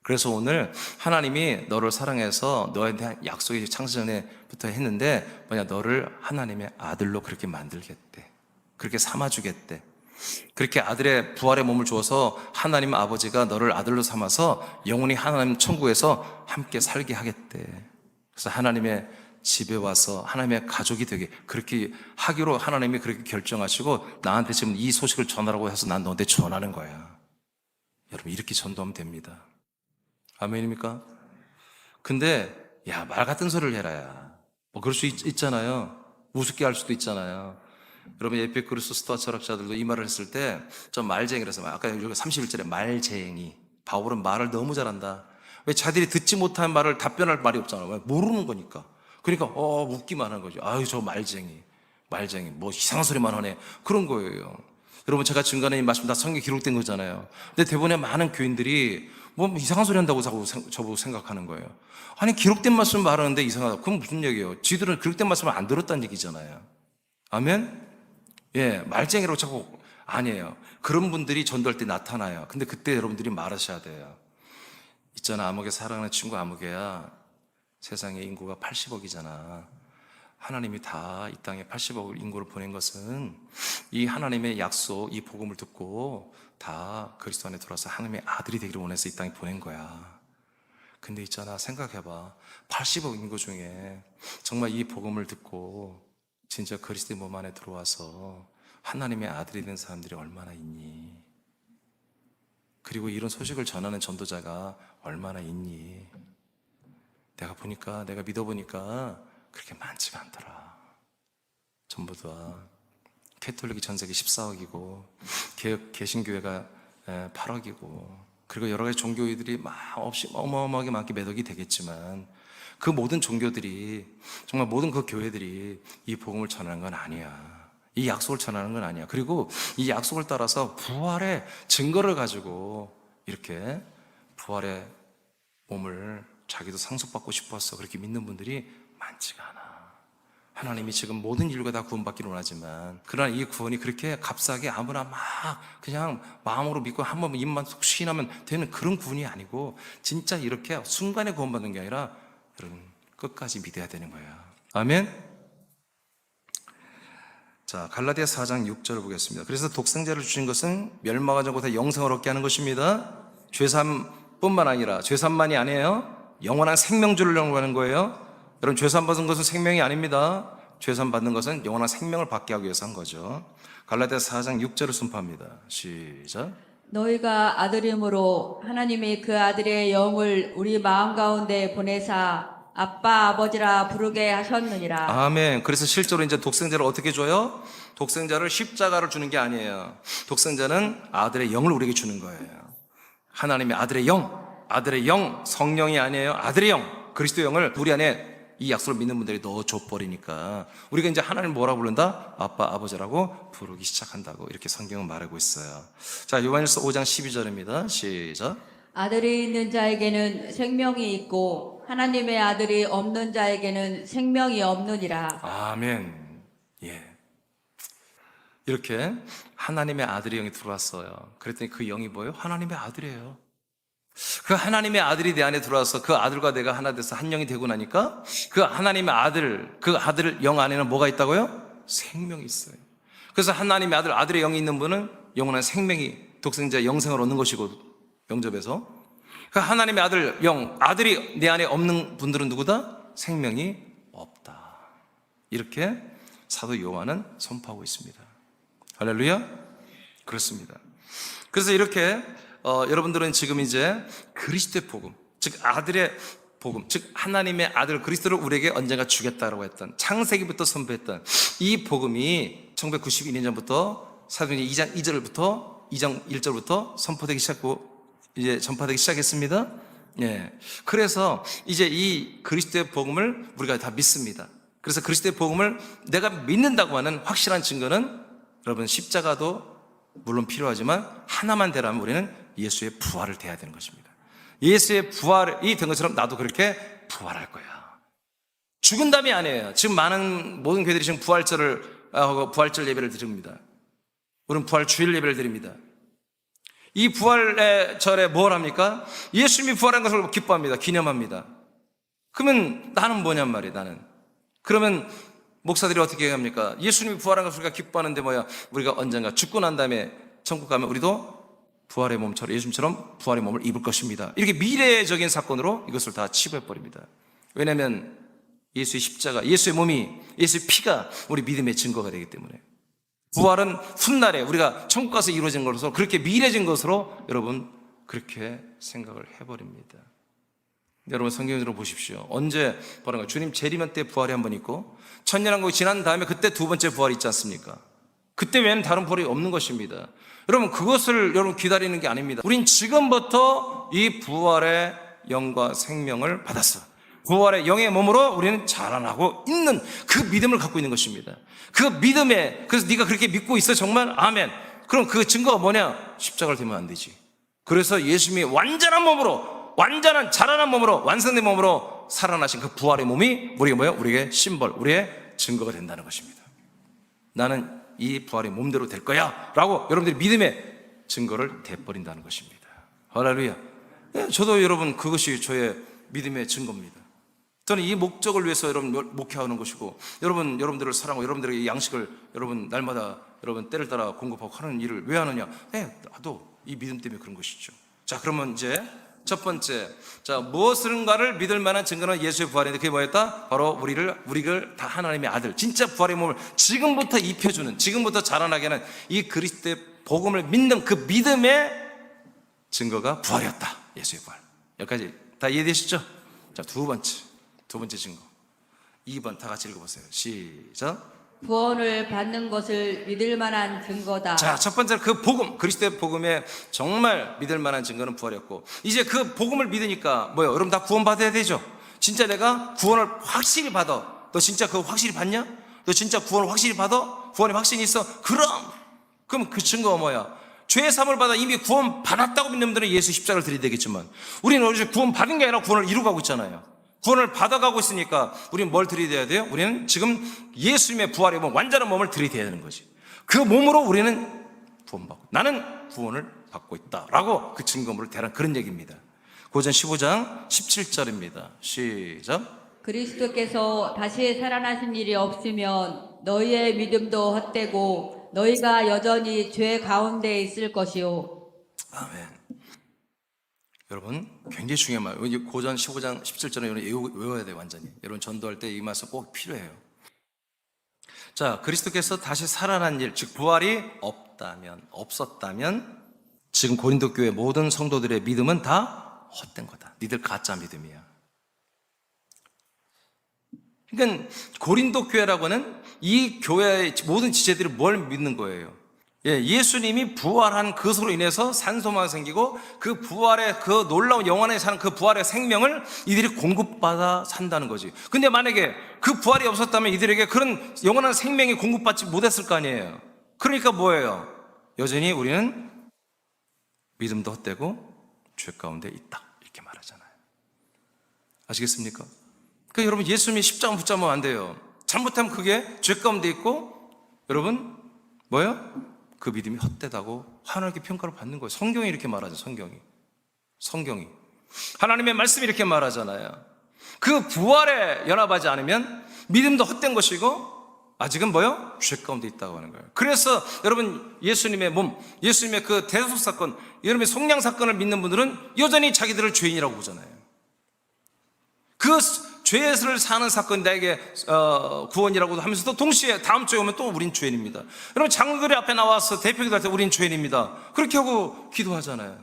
그래서 오늘 하나님이 너를 사랑해서 너에 대한 약속이 창세전에부터 했는데 뭐냐, 너를 하나님의 아들로 그렇게 만들겠대. 그렇게 삼아주겠대. 그렇게 아들의 부활의 몸을 주어서 하나님 아버지가 너를 아들로 삼아서 영원히 하나님 천국에서 함께 살게 하겠대. 그래서 하나님의 집에 와서 하나님의 가족이 되게 그렇게 하기로 하나님이 그렇게 결정하시고 나한테 지금 이 소식을 전하라고 해서 난 너한테 전하는 거야. 여러분, 이렇게 전도하면 됩니다. 아멘입니까? 근데 야, 말 같은 소리를 해라야. 뭐 그럴 수 있잖아요. 우습게 할 수도 있잖아요. 여러분, 에피쿠르스 스토아 철학자들도 이 말을 했을 때 좀 말쟁이라서, 아까 여기 31절에 말쟁이. 바울은 말을 너무 잘한다. 왜 자들이 듣지 못한 말을 답변할 말이 없잖아. 왜? 모르는 거니까. 그러니까 웃기만 하는 거죠. 아유, 저 말쟁이 뭐 이상한 소리만 하네, 그런 거예요. 여러분, 제가 중간에 이 말씀 다 성경에 기록된 거잖아요. 근데 대부분의 많은 교인들이 뭐 이상한 소리 한다고 저보고 생각하는 거예요. 아니, 기록된 말씀 말하는데 이상하다. 그건 무슨 얘기예요? 지들은 기록된 말씀을 안 들었다는 얘기잖아요. 아멘? 예, 말쟁이라고 자꾸. 아니에요. 그런 분들이 전도할 때 나타나요. 근데 그때 여러분들이 말하셔야 돼요. 있잖아, 아무개 사랑하는 친구 아무개야, 세상의 인구가 80억이잖아. 하나님이 다 이 땅에 80억 인구를 보낸 것은 이 하나님의 약속, 이 복음을 듣고 다 그리스도 안에 들어와서 하나님의 아들이 되기를 원해서 이 땅에 보낸 거야. 근데 있잖아, 생각해봐. 80억 인구 중에 정말 이 복음을 듣고 진짜 그리스도의 몸 안에 들어와서 하나님의 아들이 된 사람들이 얼마나 있니? 그리고 이런 소식을 전하는 전도자가 얼마나 있니? 내가 믿어보니까 그렇게 많지가 않더라. 전부 다 캐톨릭이 전 세계 14억이고 개신교회가 8억이고, 그리고 여러 가지 종교들이 막 없이 어마어마하게 많게 몇 억이 되겠지만 그 모든 종교들이, 정말 모든 그 교회들이 이 복음을 전하는 건 아니야. 이 약속을 전하는 건 아니야. 그리고 이 약속을 따라서 부활의 증거를 가지고 이렇게 부활의 몸을 자기도 상속받고 싶어서 그렇게 믿는 분들이 많지가 않아. 하나님이 지금 모든 인류가 다 구원받기를 원하지만, 그러나 이 구원이 그렇게 값싸게 아무나 막 그냥 마음으로 믿고 한번 입만 속 시인하면 되는 그런 구원이 아니고, 진짜 이렇게 순간에 구원받는 게 아니라 여러분, 끝까지 믿어야 되는 거야. 아멘. 자, 갈라디아 4장 6절을 보겠습니다. 그래서 독생자를 주신 것은 멸망하지 않고 다 영생을 얻게 하는 것입니다. 죄사함뿐만 아니라, 죄사함만이 아니에요. 영원한 생명 주려고 하는 거예요. 여러분, 죄사함 받은 것은 생명이 아닙니다. 죄사함 받는 것은 영원한 생명을 받게 하기 위해서 한 거죠. 갈라디아 4장 6절을 선포합니다. 시작. 너희가 아들임으로 하나님이 그 아들의 영을 우리 마음 가운데 보내사 아빠 아버지라 부르게 하셨느니라. 아멘. 그래서 실제로 이제 독생자를 어떻게 줘요? 독생자를 십자가를 주는 게 아니에요. 독생자는 아들의 영을 우리에게 주는 거예요. 하나님의 아들의 영, 성령이 아니에요. 아들의 영, 그리스도의 영을 우리 안에 이 약속을 믿는 분들이 넣어줘버리니까 우리가 이제 하나님을 뭐라고 부른다? 아빠, 아버지라고 부르기 시작한다고 이렇게 성경은 말하고 있어요. 자, 요한일서 5장 12절입니다. 시작. 아들이 있는 자에게는 생명이 있고 하나님의 아들이 없는 자에게는 생명이 없느니라. 아멘. 예. 이렇게 하나님의 아들의 영이 들어왔어요. 그랬더니 그 영이 뭐예요? 하나님의 아들이에요. 그 하나님의 아들이 내 안에 들어와서 그 아들과 내가 하나 돼서 한 영이 되고 나니까 그 하나님의 아들, 그 아들 영 안에는 뭐가 있다고요? 생명이 있어요. 그래서 하나님의 아들의 영이 있는 분은 영원한 생명이, 독생자의 영생을 얻는 것이고, 영접에서 그 하나님의 아들 영, 아들이 내 안에 없는 분들은 누구다? 생명이 없다. 이렇게 사도 요한은 선포하고 있습니다. 할렐루야. 그렇습니다. 그래서 이렇게 여러분들은 지금 이제 그리스도의 복음, 즉 아들의 복음, 즉 하나님의 아들 그리스도를 우리에게 언젠가 주겠다라고 했던, 창세기부터 선포했던 이 복음이 1992년 전부터 사도행전 2장 2절부터 2장 1절부터 선포되기 시작하고 이제 전파되기 시작했습니다. 예. 그래서 이제 이 그리스도의 복음을 우리가 다 믿습니다. 그래서 그리스도의 복음을 내가 믿는다고 하는 확실한 증거는 여러분, 십자가도 물론 필요하지만 하나만 되라면 우리는 예수의 부활을 대해야 되는 것입니다. 예수의 부활이 된 것처럼 나도 그렇게 부활할 거야. 죽은 다음이 아니에요. 지금 많은 모든 교회들이 지금 부활절을 부활절 예배를 드립니다. 우리는 부활 주일 예배를 드립니다. 이 부활의 절에 뭘 합니까? 예수님이 부활한 것을 기뻐합니다. 기념합니다. 그러면 나는 뭐냔 말이에요, 나는. 그러면 목사들이 어떻게 합니까? 예수님이 부활한 것을 우리가 기뻐하는데 뭐야? 우리가 언젠가 죽고 난 다음에 천국 가면 우리도 부활의 몸처럼, 예수님처럼 부활의 몸을 입을 것입니다. 이렇게 미래적인 사건으로 이것을 다 치부해버립니다. 왜냐하면 예수의 십자가, 예수의 몸이, 예수의 피가 우리 믿음의 증거가 되기 때문에. 부활은 훗날에 우리가 천국 가서 이루어진 것으로, 그렇게 미래진 것으로 여러분 그렇게 생각을 해버립니다. 여러분 성경으로 보십시오. 언제 부활한 거예요? 주님 재림한 때 부활이 한 번 있고 천년왕국이 지난 다음에 그때 두 번째 부활이 있지 않습니까? 그때 외에는 다른 부활이 없는 것입니다. 여러분 그것을 여러분 기다리는 게 아닙니다. 우린 지금부터 이 부활의 영과 생명을 받았어. 부활의 영의 몸으로 우리는 자라나고 있는 그 믿음을 갖고 있는 것입니다. 그 믿음에, 그래서 네가 그렇게 믿고 있어 정말? 아멘. 그럼 그 증거가 뭐냐? 십자가를 대면 안 되지. 그래서 예수님이 완전한 몸으로, 완전한 자라난 몸으로, 완성된 몸으로 살아나신 그 부활의 몸이 우리가 뭐예요? 우리에게 심벌, 우리의 증거가 된다는 것입니다. 나는 이 부활의 몸대로 될 거야 라고 여러분들이 믿음의 증거를 대버린다는 것입니다. 할렐루야. 네, 저도 여러분 그것이 저의 믿음의 증거입니다. 저는 이 목적을 위해서 여러분 목회하는 것이고, 여러분들을 사랑하고 여러분들에게 이 양식을 여러분 날마다 여러분 때를 따라 공급하고 하는 일을 왜 하느냐? 네, 나도 이 믿음 때문에 그런 것이죠. 자, 그러면 이제 첫 번째, 자, 무엇인가를 믿을 만한 증거는 예수의 부활인데 그게 뭐였다? 바로 우리를 다 하나님의 아들, 진짜 부활의 몸을 지금부터 입혀주는, 지금부터 자라나게 하는 이 그리스도의 복음을 믿는 그 믿음의 증거가 부활이었다. 예수의 부활. 여기까지 다 이해되시죠? 자, 두 번째 증거. 2번 다 같이 읽어보세요. 시작. 구원을 받는 것을 믿을 만한 증거다. 자, 첫 번째로 그 복음, 그리스도의 복음에 정말 믿을 만한 증거는 부활이었고, 이제 그 복음을 믿으니까 뭐예요? 여러분 다 구원받아야 되죠? 진짜 내가 구원을 확실히 받아. 너 진짜 그거 확실히 받냐? 너 진짜 구원을 확실히 받아? 구원의 확신이 있어? 그럼 그 증거가 뭐야? 죄의 사함을 받아 이미 구원 받았다고 믿는 분들은 예수 십자가를 드려야 되겠지만, 우리는 어디서 구원 받은 게 아니라 구원을 이루고 가고 있잖아요. 구원을 받아가고 있으니까 우리는 뭘 들이대야 돼요? 우리는 지금 예수님의 부활의 몸, 완전한 몸을 들이대야 되는 거지. 그 몸으로 우리는 구원받고, 나는 구원을 받고 있다라고 그 증거물을 대란 그런 얘기입니다. 고전 15장 17절입니다. 시작. 그리스도께서 다시 살아나신 일이 없으면 너희의 믿음도 헛되고 너희가 여전히 죄 가운데 있을 것이요. 아멘. 여러분 굉장히 중요한 말. 고전 15장 17절은 외워야 돼요. 완전히. 여러분 전도할 때 이 말씀 꼭 필요해요. 자, 그리스도께서 다시 살아난 일, 즉 부활이 없었다면 지금 고린도 교회 모든 성도들의 믿음은 다 헛된 거다. 니들 가짜 믿음이야. 그러니까 고린도 교회라고는 이 교회의 모든 지체들이 뭘 믿는 거예요? 예수님이 부활한 그것으로 인해서 산소만 생기고 그 부활의 그 놀라운 영원하게 사는 그 부활의 생명을 이들이 공급받아 산다는 거지. 근데 만약에 그 부활이 없었다면 이들에게 그런 영원한 생명이 공급받지 못했을 거 아니에요. 그러니까 뭐예요? 여전히 우리는 믿음도 헛되고 죄 가운데 있다, 이렇게 말하잖아요. 아시겠습니까? 그러니까 여러분 예수님이 십자가 붙잡으면 안 돼요. 잘못하면 그게 죄 가운데 있고, 여러분 뭐예요? 그 믿음이 헛되다고 하나님께 평가를 받는 거예요. 성경이 이렇게 말하죠. 성경이 하나님의 말씀이 이렇게 말하잖아요. 그 부활에 연합하지 않으면 믿음도 헛된 것이고 아직은 뭐요? 죄 가운데 있다고 하는 거예요. 그래서 여러분 예수님의 몸, 예수님의 그 대속 사건, 여러분의 속량 사건을 믿는 분들은 여전히 자기들을 죄인이라고 보잖아요. 그 죄를 사는 사건이 나에게 구원이라고 하면서도 동시에 다음 주에 오면 또 우린 죄인입니다. 여러분 장로들이 앞에 나와서 대표기도할 때 우린 죄인입니다. 그렇게 하고 기도하잖아요.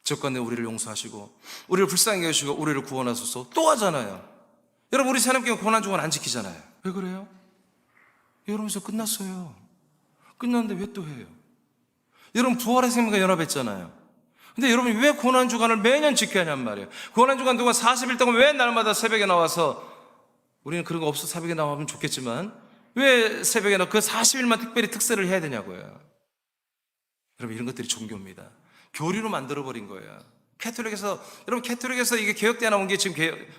저건데 우리를 용서하시고 우리를 불쌍히 여기시고 우리를 구원하소서 또 하잖아요. 여러분 우리 사람끼리 고난주간 안 지키잖아요. 왜 그래요? 여러분서 끝났어요. 끝났는데 왜 또 해요? 여러분 부활의 생명과 연합했잖아요. 근데 여러분 왜 고난주간을 매년 지켜야 하냔 말이에요. 고난주간 동안 40일 동안 왜 날마다 새벽에 나와서, 우리는 그런 거 없어 새벽에 나오면 좋겠지만 왜 새벽에 나와 그 40일만 특별히 특세를 해야 되냐고요. 여러분 이런 것들이 종교입니다. 교리로 만들어버린 거예요. 여러분 캐톨릭에서 이게 개혁대 나온 게 지금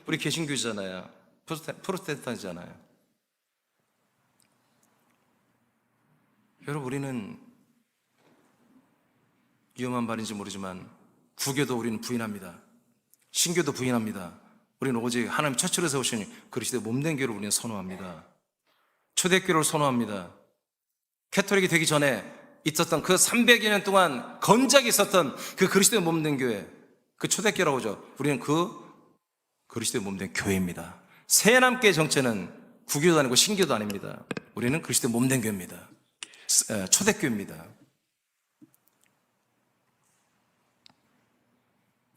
우리 개신교잖아요. 프로테스탄트잖아요. 여러분, 우리는 위험한 말인지 모르지만 구교도 우리는 부인합니다. 신교도 부인합니다. 우리는 오직 하나님 최초로 세우신 그리스도의 몸된 교회를 우리는 선호합니다. 초대교회를 선호합니다. 캐톨릭이 되기 전에 있었던 그 300여 년 동안 건작이 있었던 그 그리스도의 몸된 교회, 그 초대교회라고 하죠. 우리는 그 그리스도의 몸된 교회입니다. 새해남교의 정체는 구교도 아니고 신교도 아닙니다. 우리는 그리스도의 몸된 교회입니다. 초대교회입니다.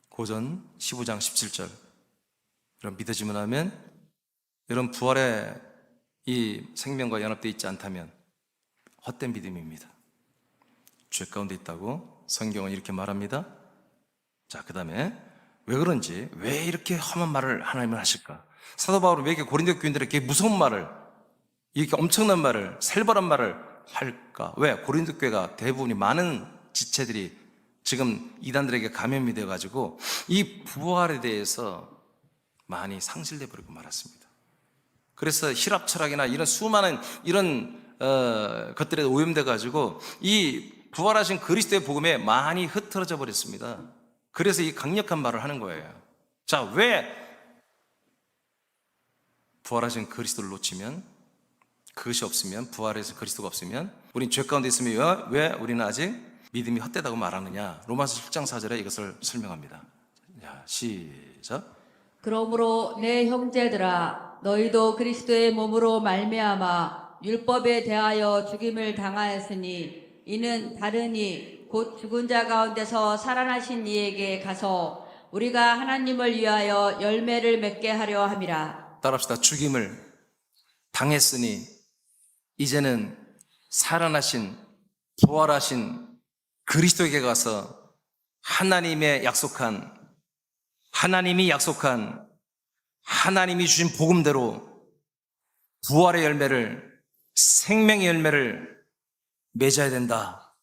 고전 15장 17절. 여러분, 믿어지면 하면, 여러분 부활의 이 생명과 연합되어 있지 않다면 헛된 믿음입니다. 죄 가운데 있다고 성경은 이렇게 말합니다. 자, 그 다음에 왜 그런지, 왜 이렇게 험한 말을 하나님은 하실까? 사도 바울은 왜 이렇게 고린도 교인들에게 무서운 말을, 이렇게 엄청난 말을, 살벌한 말을 할까? 왜? 고린도 교회가 대부분이 많은 지체들이 지금 이단들에게 감염이 되어가지고 이 부활에 대해서 많이 상실돼 버리고 말았습니다. 그래서 힐압 철학이나 이런 수많은 이런 것들에 오염돼 가지고 이 부활하신 그리스도의 복음에 많이 흩어져 버렸습니다. 그래서 이 강력한 말을 하는 거예요. 자, 왜 부활하신 그리스도를 놓치면, 그것이 없으면, 부활해서 그리스도가 없으면 우린 죄 가운데 있으면 왜 우리는 아직 믿음이 헛되다고 말하느냐? 로마서 7장 4절에 이것을 설명합니다. 자, 시작. 그러므로 내 형제들아 너희도 그리스도의 몸으로 말미암아 율법에 대하여 죽임을 당하였으니 이는 다르니 곧 죽은 자 가운데서 살아나신 이에게 가서 우리가 하나님을 위하여 열매를 맺게 하려 함이라. 따라합시다. 죽임을 당했으니 이제는 살아나신, 부활하신 그리스도에게 가서 하나님이 약속한 하나님이 주신 복음대로 부활의 열매를, 생명의 열매를 맺어야 된다,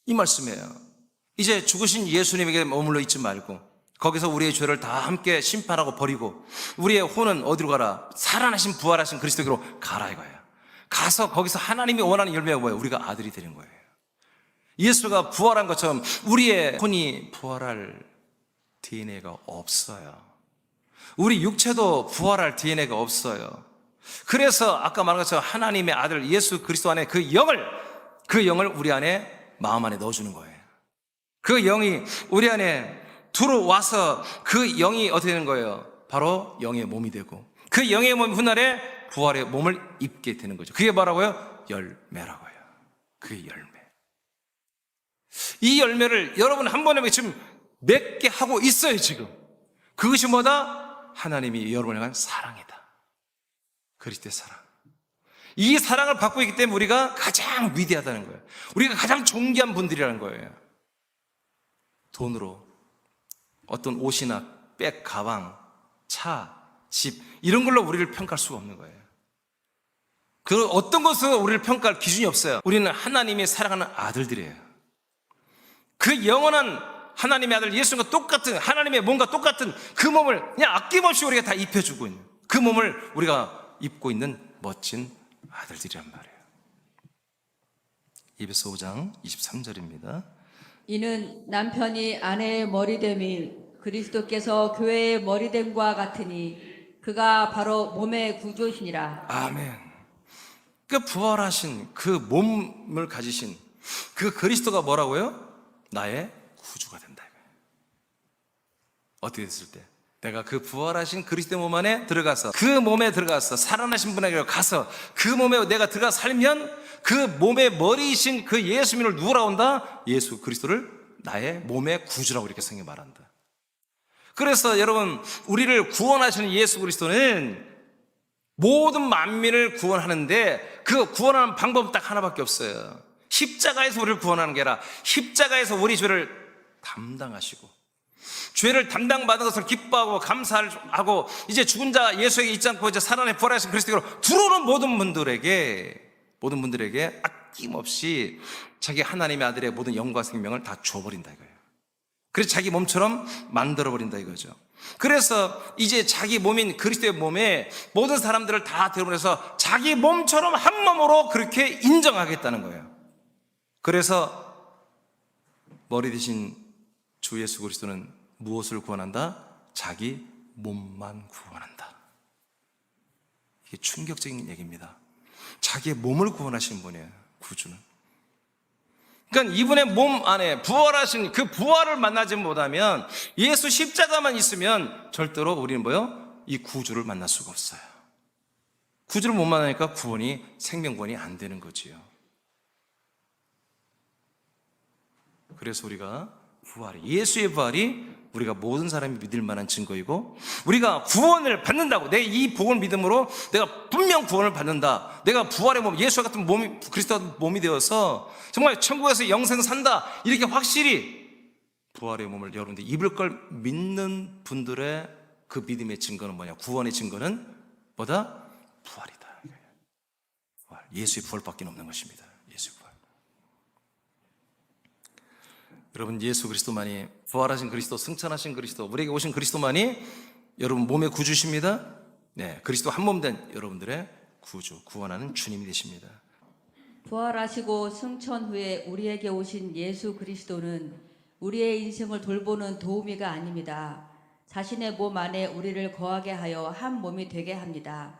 이 말씀이에요. 이제 죽으신 예수님에게 머물러 있지 말고 거기서 우리의 죄를 다 함께 심판하고 버리고 우리의 혼은 어디로 가라? 살아나신 부활하신 그리스도로 가라 이거예요. 가서 거기서 하나님이 원하는 열매가 뭐예요? 우리가 아들이 되는 거예요. 예수가 부활한 것처럼 우리의 혼이 부활할 DNA가 없어요. 우리 육체도 부활할 DNA가 없어요. 그래서 아까 말한 것처럼 하나님의 아들 예수 그리스도 안에 그 영을 우리 안에, 마음 안에 넣어주는 거예요. 그 영이 우리 안에 들어와서 그 영이 어떻게 되는 거예요? 바로 영의 몸이 되고 그 영의 몸이 훗날에 부활의 몸을 입게 되는 거죠. 그게 뭐라고요? 열매라고 해요. 그 열매. 이 열매를 여러분 한 번에 지금 맺게 하고 있어요, 지금. 그것이 뭐다? 하나님이 여러분을 향한 사랑이다. 그리스도의 사랑. 이 사랑을 받고 있기 때문에 우리가 가장 위대하다는 거예요. 우리가 가장 존귀한 분들이라는 거예요. 돈으로 어떤 옷이나 백, 가방, 차, 집 이런 걸로 우리를 평가할 수가 없는 거예요. 그 어떤 것으로 우리를 평가할 기준이 없어요. 우리는 하나님이 사랑하는 아들들이에요. 그 영원한 하나님의 아들 예수님과 똑같은, 하나님의 몸과 똑같은 그 몸을 그냥 아낌없이 우리가 다 입혀주고 있는, 그 몸을 우리가 입고 있는 멋진 아들들이란 말이에요. 에베소 5장 23절입니다. 이는 남편이 아내의 머리됨이 그리스도께서 교회의 머리됨과 같으니 그가 바로 몸의 구주시니라. 아멘. 그 부활하신 그 몸을 가지신 그 그리스도가 뭐라고요? 나의 구주가 된다. 어떻게 됐을 때? 내가 그 부활하신 그리스도 몸 안에 들어가서, 그 몸에 들어가서 살아나신 분에게 가서 그 몸에 내가 들어가 살면 그 몸의 머리이신 그 예수님을 누구라고 한다? 예수 그리스도를 나의 몸의 구주라고 이렇게 성경이 말한다. 그래서 여러분, 우리를 구원하시는 예수 그리스도는 모든 만민을 구원하는데 그 구원하는 방법은 딱 하나밖에 없어요. 십자가에서 우리를 구원하는 게 아니라 십자가에서 우리 죄를 담당하시고 죄를 담당받은 것을 기뻐하고 감사하고 이제 죽은 자 예수에게 있지 않고 이제 살아내 부활하신 그리스도로 들어오는 모든 분들에게 아낌없이 자기 하나님의 아들의 모든 영과 생명을 다 줘버린다 이거예요. 그래서 자기 몸처럼 만들어버린다 이거죠. 그래서 이제 자기 몸인 그리스도의 몸에 모든 사람들을 다 데려오면서 자기 몸처럼 한 몸으로 그렇게 인정하겠다는 거예요. 그래서 머리 대신 주 예수 그리스도는 무엇을 구원한다? 자기 몸만 구원한다. 이게 충격적인 얘기입니다. 자기의 몸을 구원하신 분이에요, 구주는. 그러니까 이분의 몸 안에 부활하신 그 부활을 만나지 못하면, 예수 십자가만 있으면 절대로 우리는 뭐요? 이 구주를 만날 수가 없어요. 구주를 못 만나니까 구원이, 생명구원이 안 되는 거지요. 그래서 우리가 예수의 부활이 우리가 모든 사람이 믿을 만한 증거이고, 우리가 구원을 받는다고, 내 이 복음을 믿음으로 내가 분명 구원을 받는다, 내가 부활의 몸, 예수와 같은 몸이, 그리스도 같은 몸이 되어서 정말 천국에서 영생 산다, 이렇게 확실히 부활의 몸을 여러분들이 입을 걸 믿는 분들의 그 믿음의 증거는 뭐냐? 구원의 증거는 뭐다? 부활이다. 부활. 예수의 부활밖에 없는 것입니다. 예수의 부활. 여러분, 예수 그리스도만이, 부활하신 그리스도, 승천하신 그리스도, 우리에게 오신 그리스도만이 여러분 몸의 구주십니다. 네, 그리스도 한 몸 된 여러분들의 구주, 구원하는 주님이 되십니다. 부활하시고 승천 후에 우리에게 오신 예수 그리스도는 우리의 인생을 돌보는 도우미가 아닙니다. 자신의 몸 안에 우리를 거하게 하여 한 몸이 되게 합니다.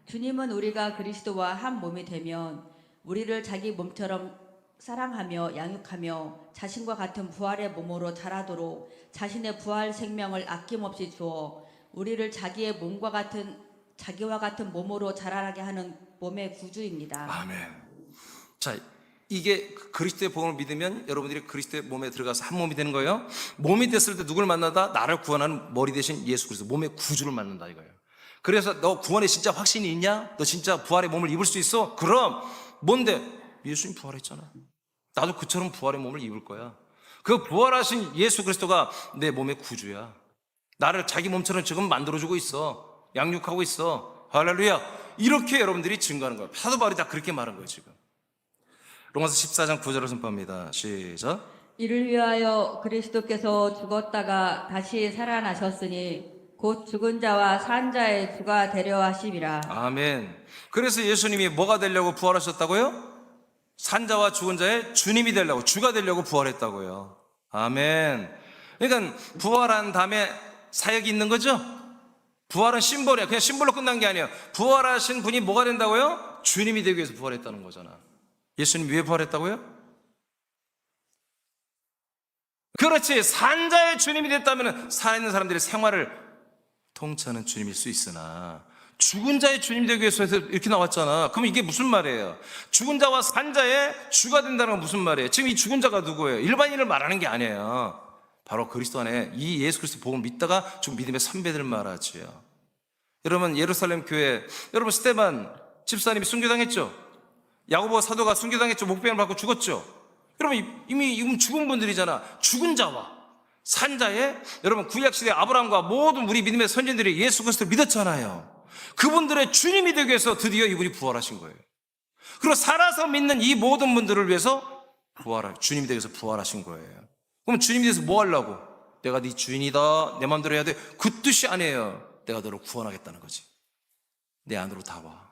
주님은 우리가 그리스도와 한 몸이 되면 우리를 자기 몸처럼 사랑하며 양육하며 자신과 같은 부활의 몸으로 자라도록 자신의 부활 생명을 아낌없이 주어 우리를 자기와 같은 몸으로 자라게 하는 몸의 구주입니다. 아멘. 자, 이게 그리스도의 복음을 믿으면 여러분들이 그리스도의 몸에 들어가서 한 몸이 되는 거예요. 몸이 됐을 때 누굴 만나다? 나를 구원하는 머리 대신 예수 그리스도, 몸의 구주를 만난다 이거예요. 그래서 너 구원에 진짜 확신이 있냐? 너 진짜 부활의 몸을 입을 수 있어? 그럼 뭔데? 예수님 부활했잖아. 나도 그처럼 부활의 몸을 입을 거야. 그 부활하신 예수 그리스도가 내 몸의 구주야. 나를 자기 몸처럼 지금 만들어주고 있어. 양육하고 있어. 할렐루야. 이렇게 여러분들이 증거하는 거예요. 사도 바울이 다 그렇게 말한 거예요, 지금. 로마서 14장 9절을 선포합니다. 시작. 이를 위하여 그리스도께서 죽었다가 다시 살아나셨으니 곧 죽은 자와 산 자의 주가 되려 하심이라. 아멘. 그래서 예수님이 뭐가 되려고 부활하셨다고요? 산자와 죽은 자의 주님이 되려고, 주가 되려고 부활했다고요. 아멘. 그러니까 부활한 다음에 사역이 있는 거죠? 부활은 심벌이야. 그냥 심벌로 끝난 게 아니에요. 부활하신 분이 뭐가 된다고요? 주님이 되기 위해서 부활했다는 거잖아. 예수님 왜 부활했다고요? 그렇지. 산자의 주님이 됐다면 살아있는 사람들의 생활을 통치하는 주님일 수 있으나, 죽은 자의 주님 되기 위해서 이렇게 나왔잖아. 그럼 이게 무슨 말이에요? 죽은 자와 산 자의 주가 된다는 건 무슨 말이에요? 지금 이 죽은 자가 누구예요? 일반인을 말하는 게 아니에요. 바로 그리스도 안에 이 예수 그리스도 복음을 믿다가 좀 믿음의 선배들 말하지요. 여러분, 예루살렘 교회, 여러분 스데반 집사님이 순교당했죠? 야고보 사도가 순교당했죠? 목배임을 받고 죽었죠? 여러분, 이미 죽은 분들이잖아. 죽은 자와 산 자의, 여러분 구약시대 아브라함과 모든 우리 믿음의 선진들이 예수 그리스도를 믿었잖아요. 그분들의 주님이 되기 위해서 드디어 이분이 부활하신 거예요. 그리고 살아서 믿는 이 모든 분들을 위해서 주님이 되기 위해서 부활하신 거예요. 그럼 주님이 돼서 뭐 하려고? 내가 네 주인이다, 내 마음대로 해야 돼, 그 뜻이 아니에요. 내가 너를 구원하겠다는 거지. 내 안으로 다 와.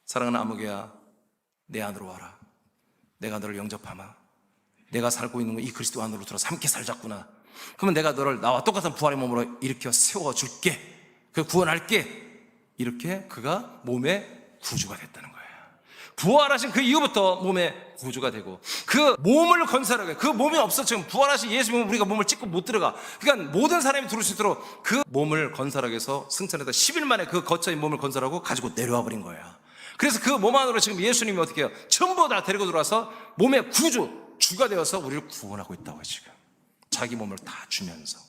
사랑하는 아무개야, 내 안으로 와라. 내가 너를 영접하마. 내가 살고 있는 이 그리스도 안으로 들어서 함께 살자꾸나. 그러면 내가 너를 나와 똑같은 부활의 몸으로 일으켜 세워줄게. 그 구원할게. 이렇게 그가 몸의 구주가 됐다는 거예요. 부활하신 그 이후부터 몸의 구주가 되고, 그 몸을 건설하게, 그 몸이 없어. 지금 부활하신 예수 몸은 우리가 몸을 찍고 못 들어가. 그러니까 모든 사람이 들을 수 있도록 그 몸을 건설하기 위해서 승천해서 10일 만에 그 거처인 몸을 건설하고 가지고 내려와 버린 거야. 그래서 그 몸 안으로 지금 예수님이 어떻게 해요? 전부 다 데리고 들어와서 몸의 구주, 주가 되어서 우리를 구원하고 있다고요. 지금 자기 몸을 다 주면서.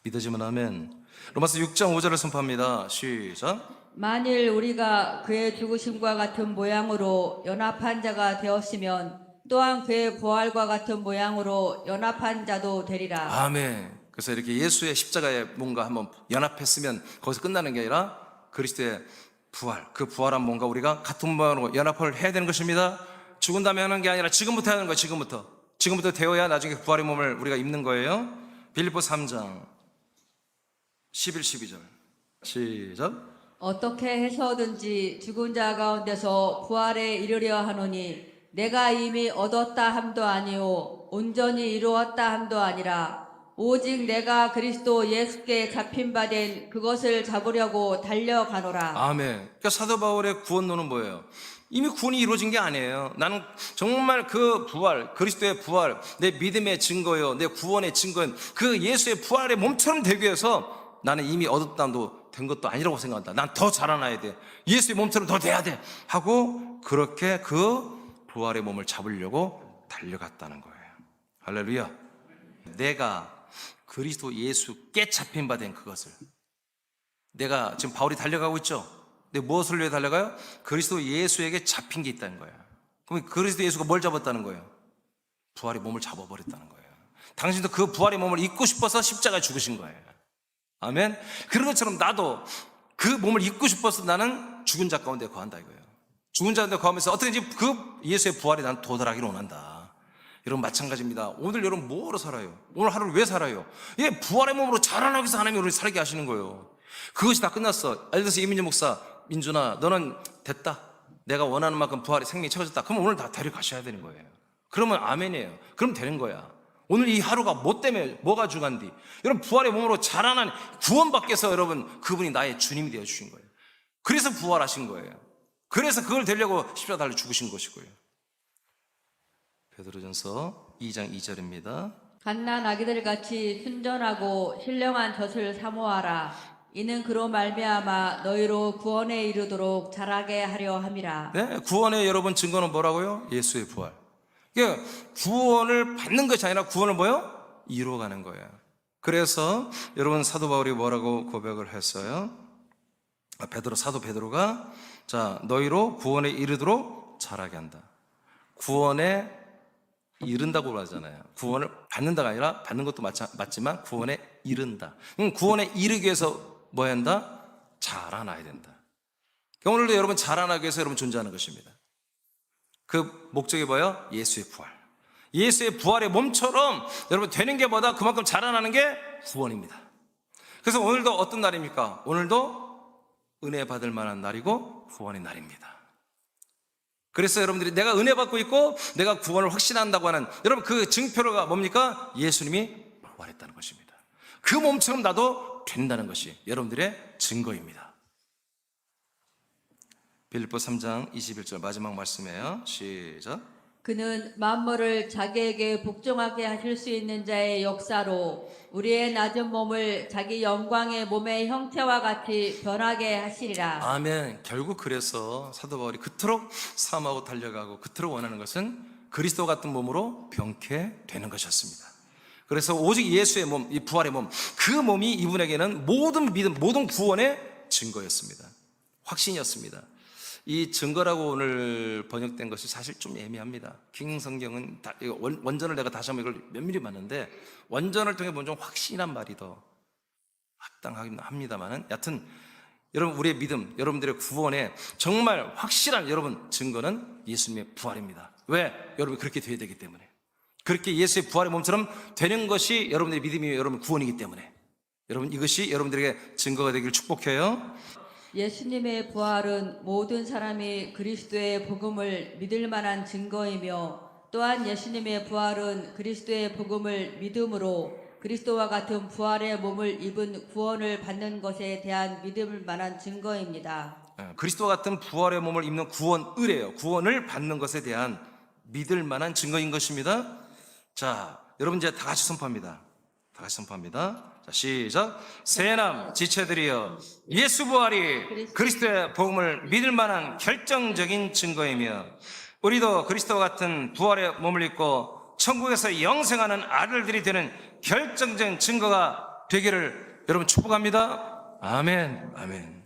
믿어지면 아멘. 로마서 6장 5절을 선포합니다. 시작. 만일 우리가 그의 죽으심과 같은 모양으로 연합한 자가 되었으면 또한 그의 부활과 같은 모양으로 연합한 자도 되리라. 아멘. 그래서 이렇게 예수의 십자가에 뭔가 한번 연합했으면 거기서 끝나는 게 아니라 그리스도의 부활, 그 부활한 뭔가 우리가 같은 모양으로 연합을 해야 되는 것입니다. 죽은 다음에 하는 게 아니라 지금부터 하는 거예요. 지금부터 되어야 나중에 부활의 몸을 우리가 입는 거예요. 빌립보 3장 11, 12절 시작. 어떻게 해서든지 죽은 자 가운데서 부활에 이르려 하노니 내가 이미 얻었다 함도 아니요 온전히 이루었다 함도 아니라 오직 내가 그리스도 예수께 잡힌 바 된 그것을 잡으려고 달려가노라. 아멘. 그러니까 사도 바울의 구원론은 뭐예요? 이미 구원이 이루어진 게 아니에요. 나는 정말 그 부활, 그리스도의 부활, 내 믿음의 증거요, 내 구원의 증거인 그 예수의 부활의 몸처럼 되기 위해서 나는 이미 얻었다도 된 것도 아니라고 생각한다. 난 더 자라나야 돼. 예수의 몸처럼 더 돼야 돼. 하고 그렇게 그 부활의 몸을 잡으려고 달려갔다는 거예요. 할렐루야. 내가 그리스도 예수께 잡힌 바 된 그것을, 내가 지금 바울이 달려가고 있죠. 근데 무엇을 위해 달려가요? 그리스도 예수에게 잡힌 게 있다는 거예요. 그럼 그리스도 예수가 뭘 잡았다는 거예요? 부활의 몸을 잡아버렸다는 거예요. 당신도 그 부활의 몸을 입고 싶어서 십자가에 죽으신 거예요. 아멘. 그런 것처럼 나도 그 몸을 입고 싶어서 나는 죽은 자 가운데 거한다 이거예요. 죽은 자 가운데 거하면서 어떻게든지 그 예수의 부활에 난 도달하기를 원한다. 여러분 마찬가지입니다. 오늘 여러분 뭐로 살아요? 오늘 하루를 왜 살아요? 예, 부활의 몸으로 자라나기 위해서 하나님이 우리를 살게 하시는 거예요. 그것이 다 끝났어. 예를 들어서 이민재 목사, 민준아, 너는 됐다. 내가 원하는 만큼 부활의 생명이 채워졌다. 그럼 오늘 다 데려가셔야 되는 거예요. 그러면 아멘이에요. 그럼 되는 거야. 오늘 이 하루가 뭐 때문에 뭐가 중요한디? 여러분 부활의 몸으로 자라난 구원받기 위해서 여러분 그분이 나의 주님이 되어 주신 거예요. 그래서 부활하신 거예요. 그래서 그걸 되려고 십자가 달려 죽으신 것이고요. 베드로전서 2장 2절입니다. 갓난 아기들 같이 순전하고 신령한 젖을 사모하라. 이는 그로 말미암아 너희로 구원에 이르도록 자라게 하려 함이라. 네, 구원의 여러분 증거는 뭐라고요? 예수의 부활. 그러니까 구원을 받는 것이 아니라 구원을 뭐요? 이루어가는 거예요. 그래서 여러분 사도 바울이 뭐라고 고백을 했어요? 사도 베드로가 자 너희로 구원에 이르도록 자라게 한다. 구원에 이른다고 하잖아요. 구원을 받는다가 아니라 받는 것도 맞지만 구원에 이른다. 구원에 이르기 위해서 뭐 해야 한다? 자라나야 된다. 오늘도 여러분 자라나기 위해서 여러분 존재하는 것입니다. 그 목적이 뭐예요? 예수의 부활. 예수의 부활의 몸처럼 여러분 되는 게 뭐다? 그만큼 자라나는 게 구원입니다. 그래서 오늘도 어떤 날입니까? 오늘도 은혜 받을 만한 날이고 구원의 날입니다. 그래서 여러분들이 내가 은혜 받고 있고 내가 구원을 확신한다고 하는 여러분 그 증표가 뭡니까? 예수님이 부활했다는 것입니다. 그 몸처럼 나도 된다는 것이 여러분들의 증거입니다. 빌립보 3장 21절 마지막 말씀이에요. 시작. 그는 만물을 자기에게 복종하게 하실 수 있는 자의 역사로 우리의 낮은 몸을 자기 영광의 몸의 형체와 같이 변하게 하시리라. 아멘. 결국 그래서 사도 바울이 그토록 싸움하고 달려가고 그토록 원하는 것은 그리스도 같은 몸으로 병케 되는 것이었습니다. 그래서 오직 예수의 몸, 이 부활의 몸, 그 몸이 이분에게는 모든 믿음, 모든 구원의 증거였습니다. 확신이었습니다. 이 증거라고 오늘 번역된 것이 사실 좀 애매합니다. 킹 성경은 원전을 내가 다시 한번 이걸 면밀히 봤는데 원전을 통해 보면 좀 확신한 말이 더 합당하긴 합니다만은 여하튼 여러분 우리의 믿음, 여러분들의 구원에 정말 확실한 여러분 증거는 예수님의 부활입니다. 왜? 여러분이 그렇게 돼야 되기 때문에. 그렇게 예수의 부활의 몸처럼 되는 것이 여러분들의 믿음이 여러분 구원이기 때문에 여러분 이것이 여러분들에게 증거가 되기를 축복해요. 예수님의 부활은 모든 사람이 그리스도의 복음을 믿을 만한 증거이며 또한 예수님의 부활은 그리스도의 복음을 믿음으로 그리스도와 같은 부활의 몸을 입은 구원을 받는 것에 대한 믿을 만한 증거입니다. 그리스도와 같은 부활의 몸을 입는 구원의래요. 구원을 받는 것에 대한 믿을 만한 증거인 것입니다. 자, 여러분 이제 다 같이 선포합니다. 다 같이 선포합니다. 자, 시작. 새남 지체들이여 예수 부활이 그리스도의 복음을 믿을 만한 결정적인 증거이며 우리도 그리스도와 같은 부활의 몸을 입고 천국에서 영생하는 아들들이 되는 결정적인 증거가 되기를 여러분 축복합니다. 아멘. 아멘.